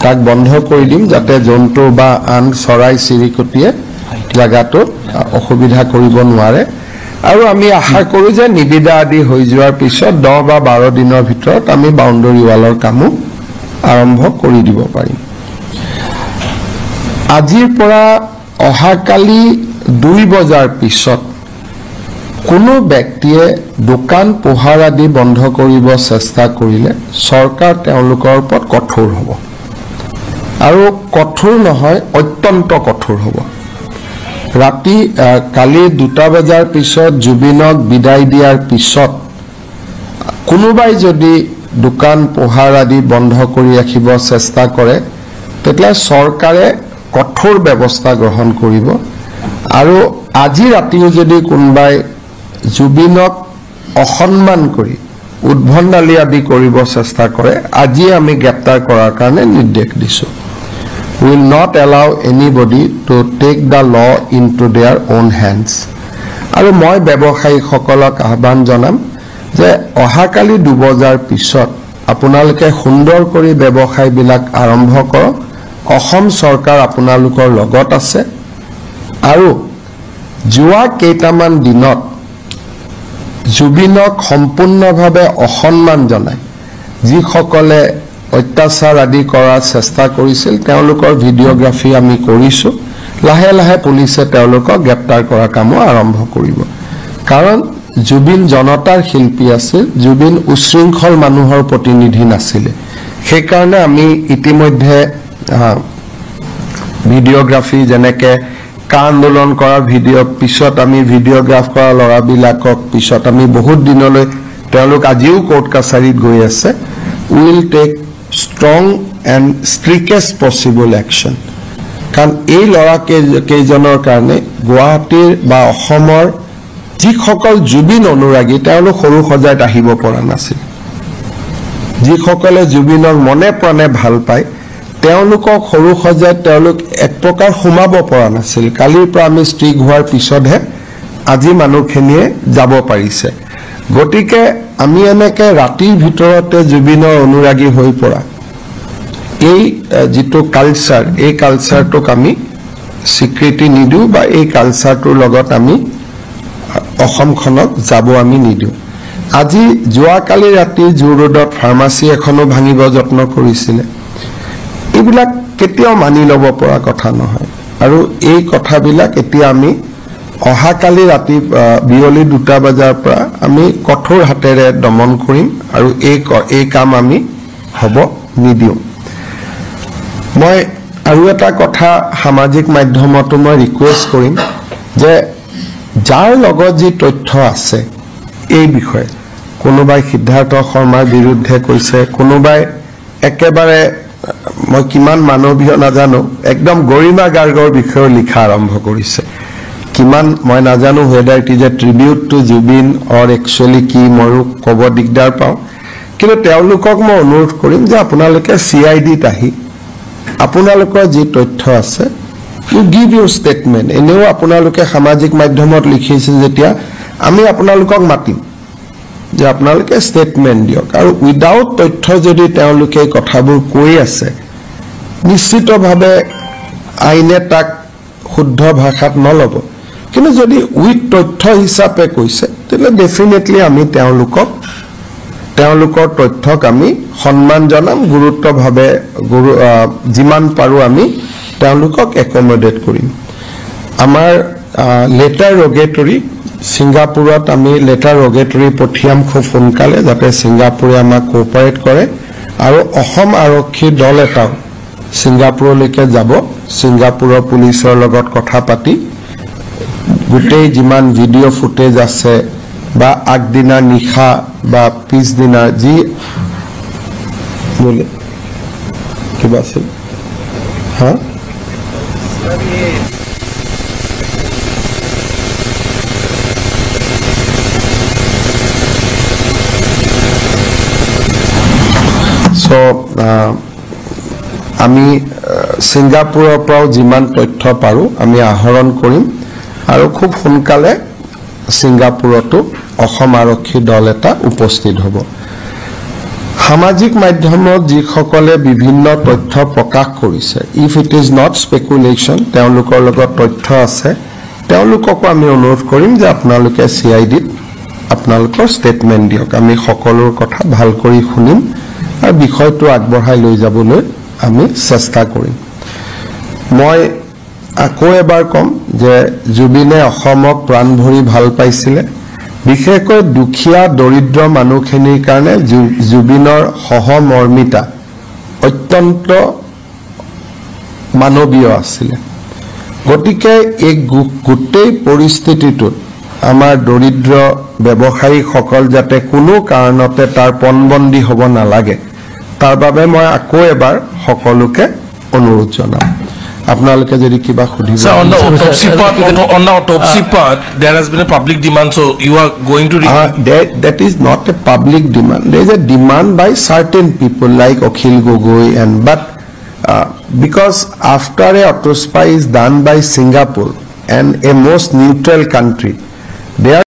তাক বন্ধ কৰি দিম যাতে জন্তু বা আন চৰাই চিৰিকটিয়ে জাগাটো অসুবিধা কৰিব নোৱাৰে আৰু আমি আশা কৰো যে নিবিদা আদি হৈ যোৱাৰ পিছত 10 বা 12 দিনৰ ভিতৰত আমি বাউণ্ডাৰী ওয়ালৰ কামো আৰম্ভ কৰি দিব পাৰিম আজিৰ পৰা অহাকালি 2 বজাৰ পিছত কোনো ব্যক্তিয়ে দোকান পোহাৰ আদি বন্ধ কৰিব চেষ্টা কৰিলে চৰকাৰ তেওঁলোকৰ ওপৰত কঠোৰ হ'ব আৰু কঠোৰ নহয় অত্যন্ত কঠোৰ হ'ব ৰাতি কালি 2 বজাৰ পিছত জুবিনক বিদায় দিয়াৰ পিছত কোনোবাই যদি দোকান পোহাৰ আদি বন্ধ কৰি ৰাখিব চেষ্টা কৰে তেতিয়া চৰকাৰে কঠোৰ ব্যৱস্থা গ্ৰহণ কৰিব আৰু আজি ৰাতিও যদি কোনোবাই জুবিনক অসন্মান কৰি উদ্ভণ্ডালি আদি কৰিব চেষ্টা কৰে আজি আমি গ্ৰেপ্তাৰ কৰাৰ কাৰণে নিৰ্দেশ দিছো will not allow anybody to take the law into their own hands আৰু মই ব্যৱসায়ী সকলক আহ্বান জনাম যে অহাকালি 2 বজাৰ পিছত আপোনালোকে সুন্দৰ কৰি ব্যৱসায় বিলাক আৰম্ভ কৰক অসম চৰকাৰ আপোনালোকৰ লগত আছে আৰু যোৱা কেইটামান দিনত জুবিনক সম্পূৰ্ণভাৱে অসন্মান জনায় যিসকলে অত্যাচাৰ আদি কৰাৰ চেষ্টা কৰিছিল তেওঁলোকৰ ভিডিওগ্ৰাফি আমি কৰিছো লাহে লাহে পুলিচে তেওঁলোকক গ্ৰেপ্তাৰ কৰাৰ কাম আৰম্ভ কৰিব কাৰণ জুবিন জনতাৰ শিল্পী আছিল জুবিন উশৃংখল মানুহৰ প্ৰতিনিধি নাছিল সেই কাৰণে আমি ইতিমধ্যে ভিডিওগ্ৰাফি যেনেকে কা আন্দোলন কৰাৰ ভিডিও পিছত আমি ভিডিওগ্ৰাফ কৰা লৰাবিলাকক পিছত আমি বহুত দিনলৈ তেওঁলোক আজিও কোৰ্ট কাছাৰীত গৈ আছে will take strong and strictest possible action কাৰণ এই লৰাকেইজনৰ কাৰণে গুৱাহাটীৰ বা অসমৰ যিসকল জুবিন অনুৰাগী তেওঁলোক সৰু সজাত আহিব পৰা নাছিল যিসকলে জুবিনক মনে প্ৰাণে ভাল পায় তেওঁলোকক সৰু সজাত তেওঁলোক এক প্ৰকাৰ সোমাব পৰা নাছিল কালিৰ পৰা আমি ষ্ট্ৰিক হোৱাৰ পিছতহে আজি মানুহখিনিয়ে যাব পাৰিছে গতিকে আমি এনেকে ৰাতিৰ ভিতৰতে জুবিনৰ অনুৰাগী হৈ পৰা এই যেটো কালচাৰ এই কালচাৰটোক আমি স্বীকৃতি নিদিও বা এই কালচাৰটোৰ লগত আমি অসমখনক যাব আমি নিদিও আজি যোৱাকালি ৰাতি জু ৰোডত ফাৰ্মাসী এখনো ভাঙিব যত্ন কৰিছিল এইবিলাক কেতিয়াও মানি ল'ব পৰা কথা নহয় আৰু এই কথাবিলাক এতিয়া আমি অহাকালি ৰাতি বিয়লি 2 বজাৰ পৰা আমি কঠোৰ হাতেৰে দমন কৰিম আৰু এই কাম আমি হ'ব নিদিও মই আৰু এটা কথা সামাজিক মাধ্যমতো মই ৰিকুৱেষ্ট কৰিম যে যাৰ লগত যি তথ্য আছে এই বিষয়ে কোনোবাই সিদ্ধাৰ্থ শৰ্মাৰ বিৰুদ্ধে কৈছে কোনোবাই একেবাৰে মই কিমান মানৱীয় নাজানো একদম গৰিমা গাৰ্গৰ বিষয়ে লিখা আৰম্ভ কৰিছে কিমান মই নাজানো whether it is a tribute to Jubin or actually কি ময়ো ক'ব দিগদাৰ পাওঁ কিন্তু তেওঁলোকক মই অনুৰোধ কৰিম যে আপোনালোকে CID-ত আহি আপোনালোকৰ যি তথ্য আছে you give your statement এনেও আপোনালোকে সামাজিক মাধ্যমত লিখিছে যেতিয়া আমি আপোনালোকক মাতিম যে আপোনালোকে ষ্টেটমেন্ট দিয়ক আৰু উইদাউট তথ্য যদি তেওঁলোকে কথাবোৰ কৈ আছে নিশ্চিতভাৱে আইনে তাক শুদ্ধ ভাষাত নলব কিন্তু যদি উইথ তথ্য হিচাপে কৈছে তেলে ডেফিনেটলি আমি তেওঁলোকৰ তথ্যক আমি সন্মান জনাম গুৰুত্বভাৱে যিমান পাৰো আমি তেওঁলোকক একমোডেট কৰিম আমাৰ লেটাৰ ৰগেটৰী ছিংগাপুৰত আমি লেটাৰ ৰগেটৰী পঠিয়াম খুব সোনকালে যাতে ছিংগাপুৰে আমাক কোঅপাৰেট কৰে আৰু অসম আৰক্ষী দল এটাও ছিংগাপুৰলৈকে যাব ছিংগাপুৰৰ পুলিচৰ লগত কথা পাতি গোটেই যিমান ভিডিঅ' ফুটেজ আছে বা আগদিনা নিশা বা পিছদিনা যি বোলে কিবা আছিল হা So, আমি ছিংগাপুৰৰ পৰাও যিমান তথ্য পাৰো আমি আহৰণ কৰিম আৰু খুব সোনকালে ছিংগাপুৰতো অসম আৰক্ষী দল এটা উপস্থিত হ'ব সামাজিক মাধ্যমত যিসকলে বিভিন্ন তথ্য প্ৰকাশ কৰিছে ইফ ইট ইজ নট স্পেকুলেশ্যন তেওঁলোকৰ লগত তথ্য আছে তেওঁলোককো আমি অনুৰোধ কৰিম যে আপোনালোকে CID-ত আপোনালোকৰ ষ্টেটমেণ্ট দিয়ক আমি সকলোৰ কথা ভাল কৰি শুনিম আৰু বিষয়টো আগবঢ়াই লৈ যাবলৈ আমি চেষ্টা কৰিম মই আকৌ এবাৰ কম যে জুবিনে অসমক প্ৰাণ ভৰি ভাল পাইছিলে বিশেষকৈ দুখীয়া দৰিদ্ৰ মানুহখিনিৰ কাৰণে জুবিনৰ সহমৰ্মিতা অত্যন্ত মানৱীয় আছিল গতিকে এই গোটেই পৰিস্থিতিটোত আমাৰ দৰিদ্ৰ ব্যৱসায়ীসকল যাতে কোনো কাৰণতে তাৰ পণবন্দী হ'ব নালাগে তাৰ বাবে মই আকৌ এবাৰ সকলোকে অনুৰোধ জনাম আপোনালোকে যদি কিবা খুদিব Sir, on the autopsy part, there has been a public demand, so you are going to... that is not a public demand. There is a demand by certain people like Akhil Gogoi but because after a autopsy is done by Singapore and a most neutral country, they are